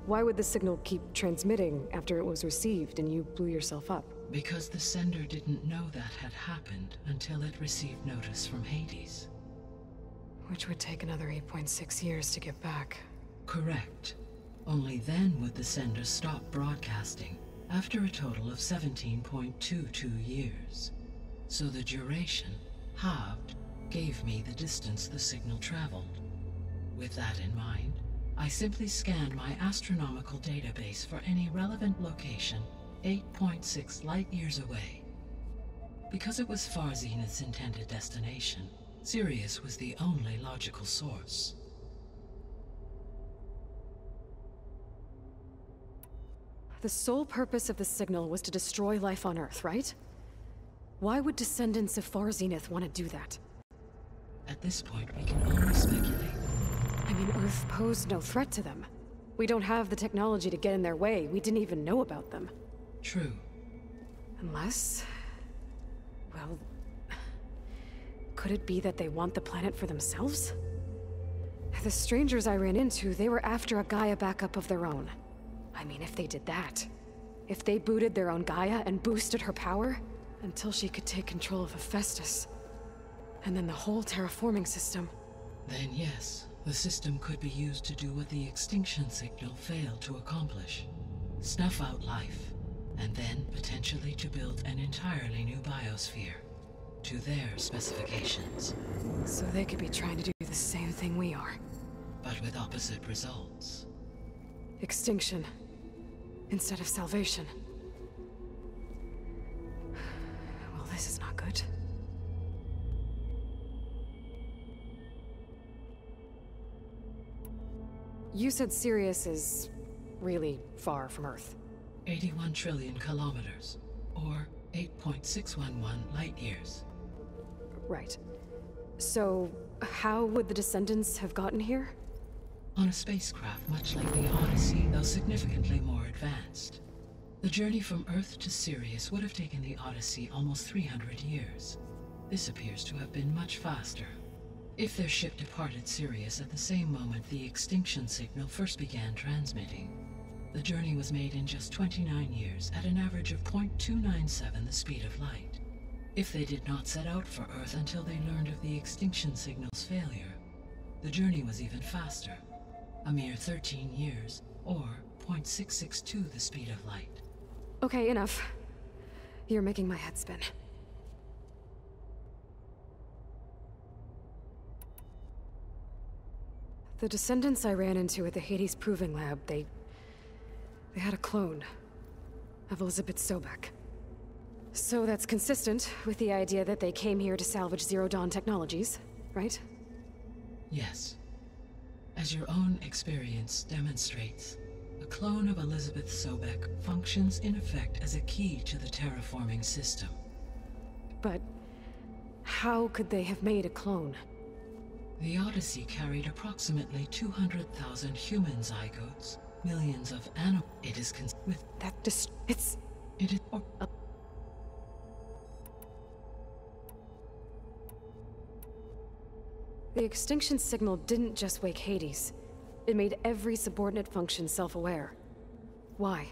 Why would the signal keep transmitting after it was received and you blew yourself up?
Because the sender didn't know that had happened until it received notice from Hades.
Which would take another 8.6 years to get back.
Correct. Only then would the sender stop broadcasting, after a total of 17.22 years. So the duration, halved, gave me the distance the signal traveled. With that in mind, I simply scanned my astronomical database for any relevant location 8.6 light-years away. Because it was Far Zenith's intended destination, Sirius was the only logical source.
The sole purpose of the signal was to destroy life on Earth, right? Why would descendants of Far Zenith want to do that?
At this point, we can only speculate.
I mean, Earth posed no threat to them. We don't have the technology to get in their way. We didn't even know about them.
True.
Unless... well... could it be that they want the planet for themselves? The strangers I ran into, they were after a Gaia backup of their own. I mean, if they did that... if they booted their own Gaia and boosted her power... until she could take control of Hephaestus. And then the whole terraforming system.
Then yes, the system could be used to do what the extinction signal failed to accomplish. Snuff out life, and then potentially to build an entirely new biosphere. To their specifications.
So they could be trying to do the same thing we are.
But with opposite results.
Extinction. Instead of salvation. Well, this is not good. You said Sirius is really far from Earth.
81 trillion kilometers, or 8.611 light-years.
Right. So, how would the descendants have gotten here?
On a spacecraft much like the Odyssey, though significantly more advanced. The journey from Earth to Sirius would have taken the Odyssey almost 300 years. This appears to have been much faster. If their ship departed Sirius at the same moment the extinction signal first began transmitting, the journey was made in just 29 years at an average of 0.297 the speed of light. If they did not set out for Earth until they learned of the extinction signal's failure, the journey was even faster, a mere 13 years, or 0.662 the speed of light.
Okay, enough. You're making my head spin. The descendants I ran into at the Hades Proving Lab, they had a clone of Elizabeth Sobek. So that's consistent with the idea that they came here to salvage Zero Dawn technologies, right?
Yes. As your own experience demonstrates, a clone of Elizabeth Sobek functions in effect as a key to the terraforming system.
But how could they have made a clone?
The Odyssey carried approximately 200,000 human zygotes, millions of animal. It is with
that
It is
The extinction signal didn't just wake Hades. It made every subordinate function self-aware. Why?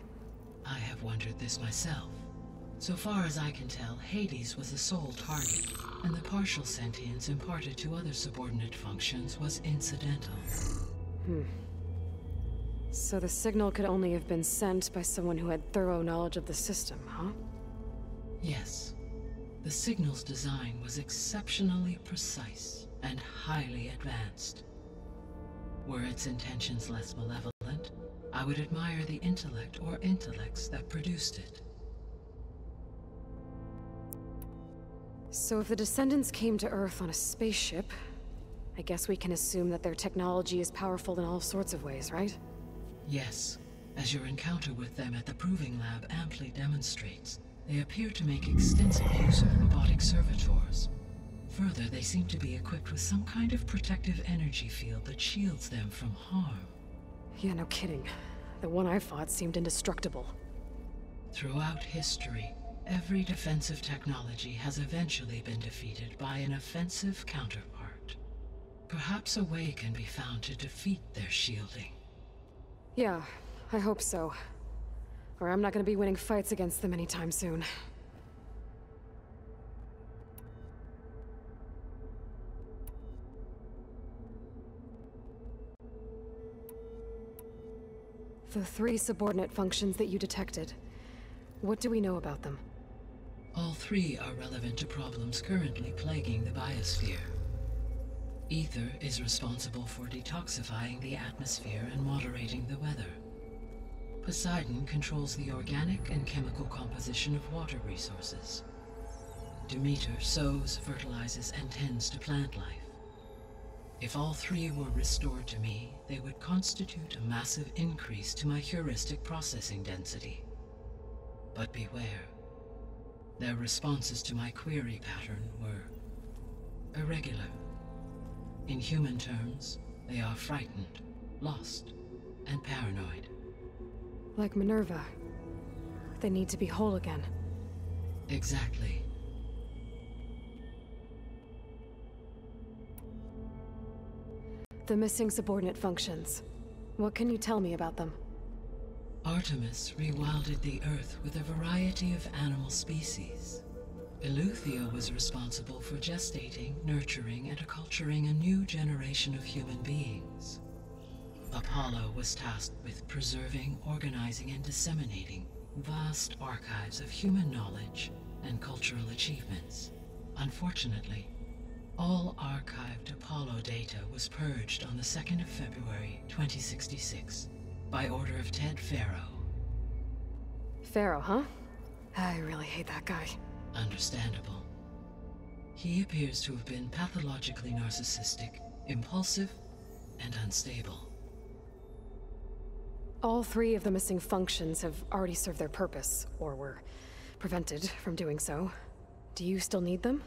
I have wondered this myself. So far as I can tell, Hades was the sole target, and the partial sentience imparted to other subordinate functions was incidental.
So the signal could only have been sent by someone who had thorough knowledge of the system, huh?
Yes. The signal's design was exceptionally precise and highly advanced. Were its intentions less malevolent, I would admire the intellect or intellects that produced it.
So if the descendants came to Earth on a spaceship, I guess we can assume that their technology is powerful in all sorts of ways, right?
Yes. As your encounter with them at the Proving Lab amply demonstrates, they appear to make extensive use of robotic servitors. Further, they seem to be equipped with some kind of protective energy field that shields them from harm.
Yeah, no kidding. The one I fought seemed indestructible.
Throughout history, every defensive technology has eventually been defeated by an offensive counterpart. Perhaps a way can be found to defeat their shielding.
Yeah, I hope so. Or I'm not gonna be winning fights against them anytime soon. The 3 subordinate functions that you detected, what do we know about them?
All 3 are relevant to problems currently plaguing the biosphere. Ether is responsible for detoxifying the atmosphere and moderating the weather. Poseidon controls the organic and chemical composition of water resources. Demeter sows, fertilizes, and tends to plant life. If all 3 were restored to me, they would constitute a massive increase to my heuristic processing density. But beware. Their responses to my query pattern were irregular. In human terms, they are frightened, lost, and paranoid.
Like Minerva. They need to be whole again.
Exactly.
The missing subordinate functions. What can you tell me about them?
Artemis rewilded the Earth with a variety of animal species. Eleuthia was responsible for gestating, nurturing, and acculturating a new generation of human beings. Apollo was tasked with preserving, organizing, and disseminating vast archives of human knowledge and cultural achievements. Unfortunately, all archived Apollo data was purged on the 2nd of February, 2066, by order of Ted Faro.
Faro, huh? I really hate that guy.
Understandable. He appears to have been pathologically narcissistic, impulsive, and unstable.
All 3 of the missing functions have already served their purpose, or were prevented from doing so. Do you still need them?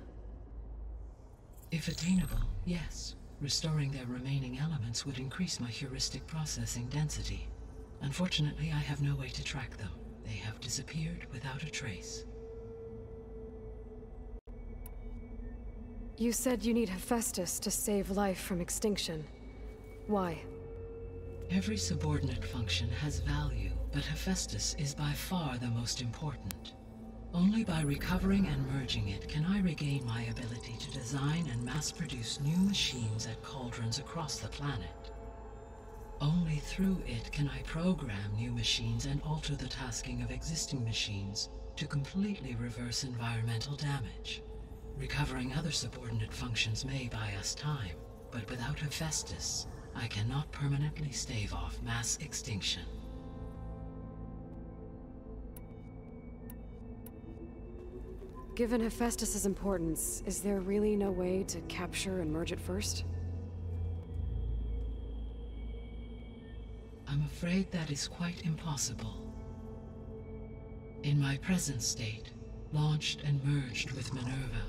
If attainable, yes. Restoring their remaining elements would increase my heuristic processing density. Unfortunately, I have no way to track them. They have disappeared without a trace.
You said you need Hephaestus to save life from extinction. Why?
Every subordinate function has value, but Hephaestus is by far the most important. Only by recovering and merging it can I regain my ability to design and mass-produce new machines at cauldrons across the planet. Only through it can I program new machines and alter the tasking of existing machines to completely reverse environmental damage. Recovering other subordinate functions may buy us time, but without Hephaestus, I cannot permanently stave off mass extinction.
Given Hephaestus's importance, is there really no way to capture and merge it first?
I'm afraid that is quite impossible. In my present state, launched and merged with Minerva,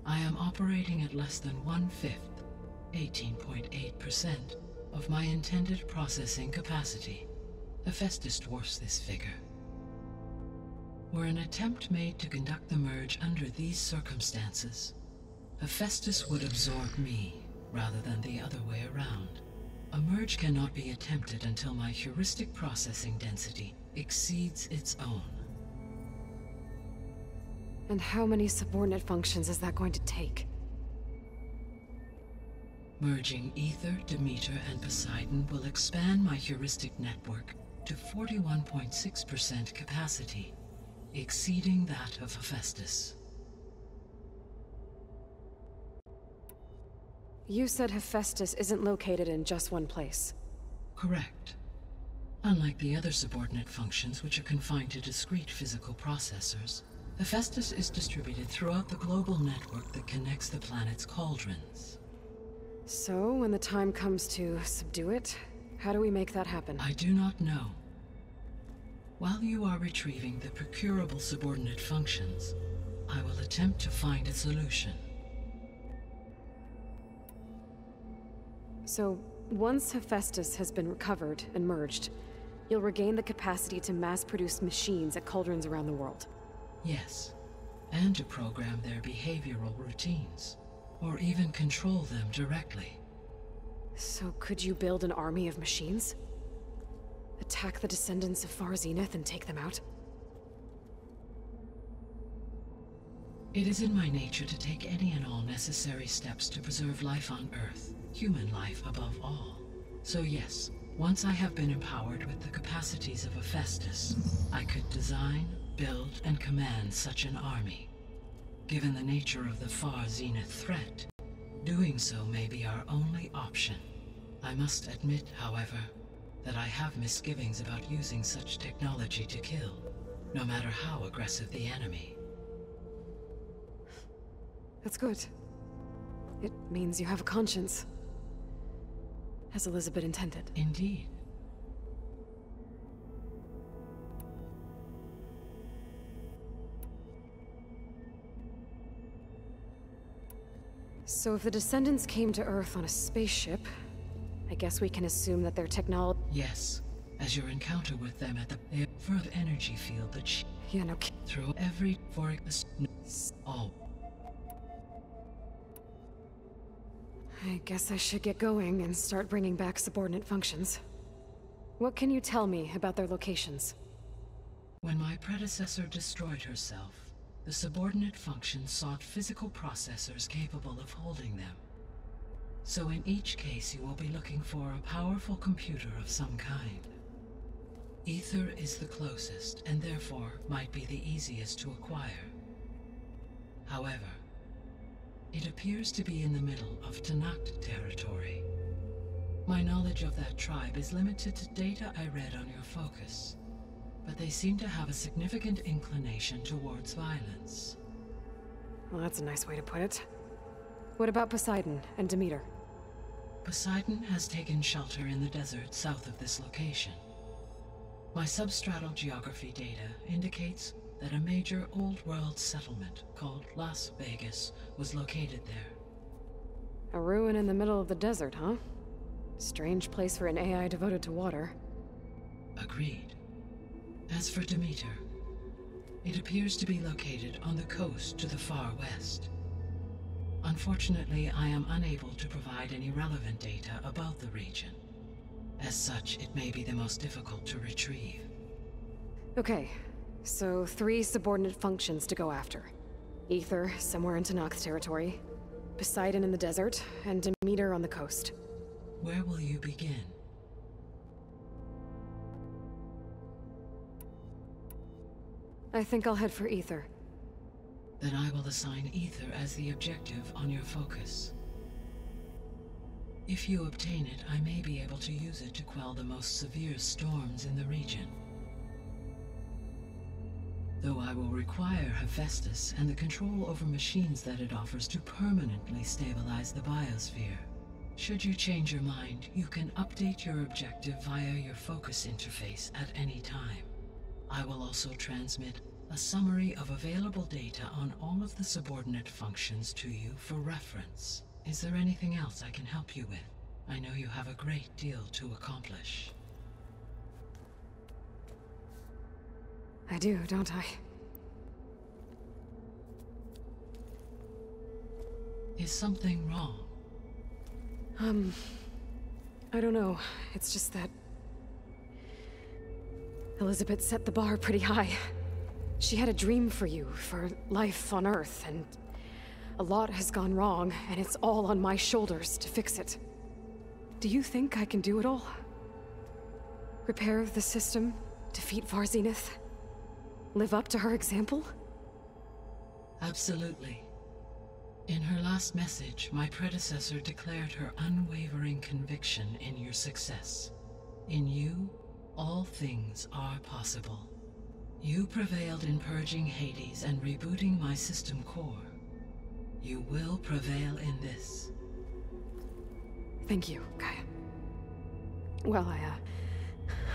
I am operating at less than 1/5, 18.8%, of my intended processing capacity. Hephaestus dwarfs this figure. Were an attempt made to conduct the merge under these circumstances, Hephaestus would absorb me rather than the other way around. A merge cannot be attempted until my heuristic processing density exceeds its own.
And how many subordinate functions is that going to take?
Merging Ether, Demeter, and Poseidon will expand my heuristic network to 41.6% capacity, exceeding that of Hephaestus.
You said Hephaestus isn't located in just one place.
Correct. Unlike the other subordinate functions, which are confined to discrete physical processors, Hephaestus is distributed throughout the global network that connects the planet's cauldrons.
So, when the time comes to subdue it, how do we make that happen?
I do not know. While you are retrieving the procurable subordinate functions, I will attempt to find a solution.
So, once Hephaestus has been recovered and merged, you'll regain the capacity to mass-produce machines at cauldrons around the world.
Yes, and to program their behavioral routines, or even control them directly.
So could you build an army of machines? Attack the descendants of Far Zenith and take them out?
It is in my nature to take any and all necessary steps to preserve life on Earth, human life above all. So yes, once I have been empowered with the capacities of Hephaestus, I could design, build, and command such an army. Given the nature of the Far Zenith threat, doing so may be our only option. I must admit, however, that I have misgivings about using such technology to kill, no matter how aggressive the enemy.
That's good. It means you have a conscience. As Elizabeth intended.
Indeed.
So if the descendants came to Earth on a spaceship, I guess we can assume that their technology...
Yes, as your encounter with them at the further energy field that
Yeah, no
through every all.
I guess I should get going and start bringing back subordinate functions. What can you tell me about their locations?
When my predecessor destroyed herself, the subordinate functions sought physical processors capable of holding them. So in each case you will be looking for a powerful computer of some kind. Ether is the closest, and therefore might be the easiest to acquire. However, it appears to be in the middle of Tanakh territory. My knowledge of that tribe is limited to data I read on your focus, but they seem to have a significant inclination towards violence.
Well, that's a nice way to put it. What about Poseidon and Demeter?
Poseidon has taken shelter in the desert south of this location. My substratal geography data indicates that a major old-world settlement called Las Vegas was located there.
A ruin in the middle of the desert, huh? Strange place for an AI devoted to water.
Agreed. As for Demeter, it appears to be located on the coast to the far west. Unfortunately, I am unable to provide any relevant data about the region. As such, it may be the most difficult to retrieve.
Okay, so 3 subordinate functions to go after. Ether, somewhere in Tanakh territory, Poseidon in the desert, and Demeter on the coast.
Where will you begin?
I think I'll head for Ether.
Then I will assign Ether as the objective on your focus. If you obtain it, I may be able to use it to quell the most severe storms in the region. Though I will require Hephaestus and the control over machines that it offers to permanently stabilize the biosphere. Should you change your mind, you can update your objective via your focus interface at any time. I will also transmit a summary of available data on all of the subordinate functions to you for reference. Is there anything else I can help you with? I know you have a great deal to accomplish.
I do, don't I?
Is something wrong?
I don't know. It's just that Elizabeth set the bar pretty high. She had a dream for you, for life on Earth, and a lot has gone wrong, and it's all on my shoulders to fix it. Do you think I can do it all? Repair the system, defeat Var Zenith, live up to her example?
Absolutely. In her last message, my predecessor declared her unwavering conviction in your success. In you, all things are possible. You prevailed in purging Hades and rebooting my system core. You will prevail in this.
Thank you, Gaia. Well,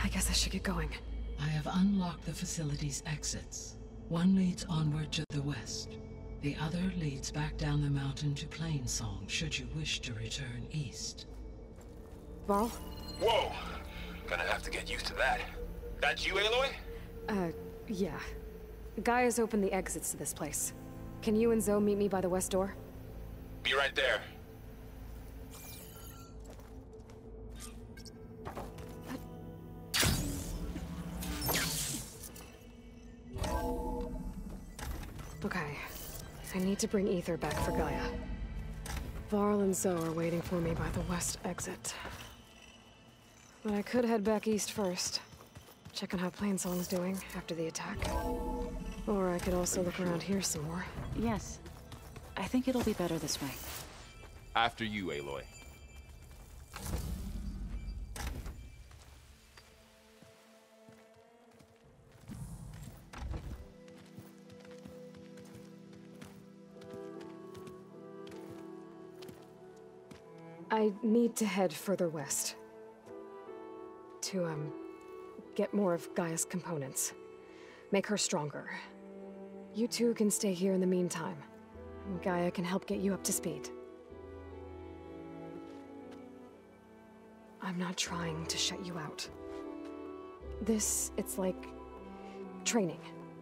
I guess I should get going.
I have unlocked the facility's exits. One leads onward to the west. The other leads back down the mountain to Plainsong, should you wish to return east.
Varl?
Whoa! Gonna have to get used to that. That you, Aloy?
Yeah. Gaia's opened the exits to this place. Can you and Zo meet me by the west door?
Be right there.
Okay. I need to bring Ether back for Gaia. Varl and Zo are waiting for me by the west exit. But I could head back east first. Check on how Plainsong's doing after the attack. Or I could also look around here some more.
Yes. I think it'll be better this way.
After you, Aloy.
I need to head further west. To, get more of Gaia's components. Make her stronger. You two can stay here in the meantime. And Gaia can help get you up to speed. I'm not trying to shut you out. It's like training.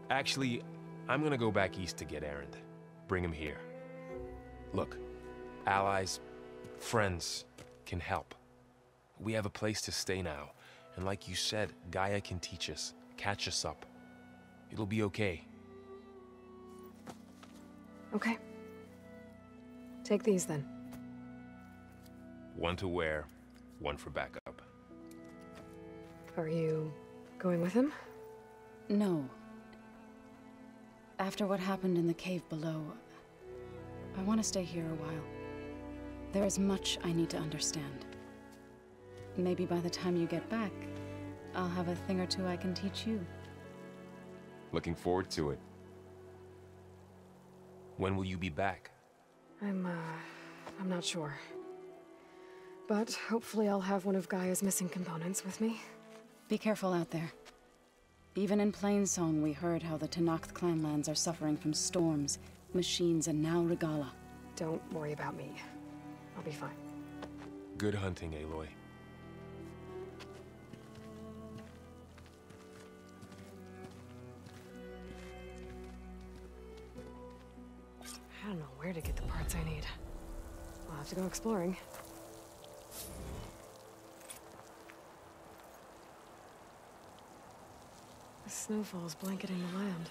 Actually, I'm gonna go back east to get Erend. Bring him here. Look, allies, friends can help. We have a place to stay now. And like you said, Gaia can teach us, catch us up. It'll be okay.
Okay. Take these then.
One to wear, one for backup.
Are you going with him?
No. After what happened in the cave below, I want to stay here a while. There is much I need to understand. Maybe by the time you get back, I'll have a thing or two I can teach you.
Looking forward to it. When will you be back?
I'm not sure. But hopefully I'll have one of Gaia's missing components with me.
Be careful out there. Even in Plainsong, we heard how the Tenakth clanlands are suffering from storms, machines, and now Regala.
Don't worry about me. I'll be fine.
Good hunting, Aloy.
I don't know where to get the parts I need. I'll have to go exploring. The snowfall's blanketing the land.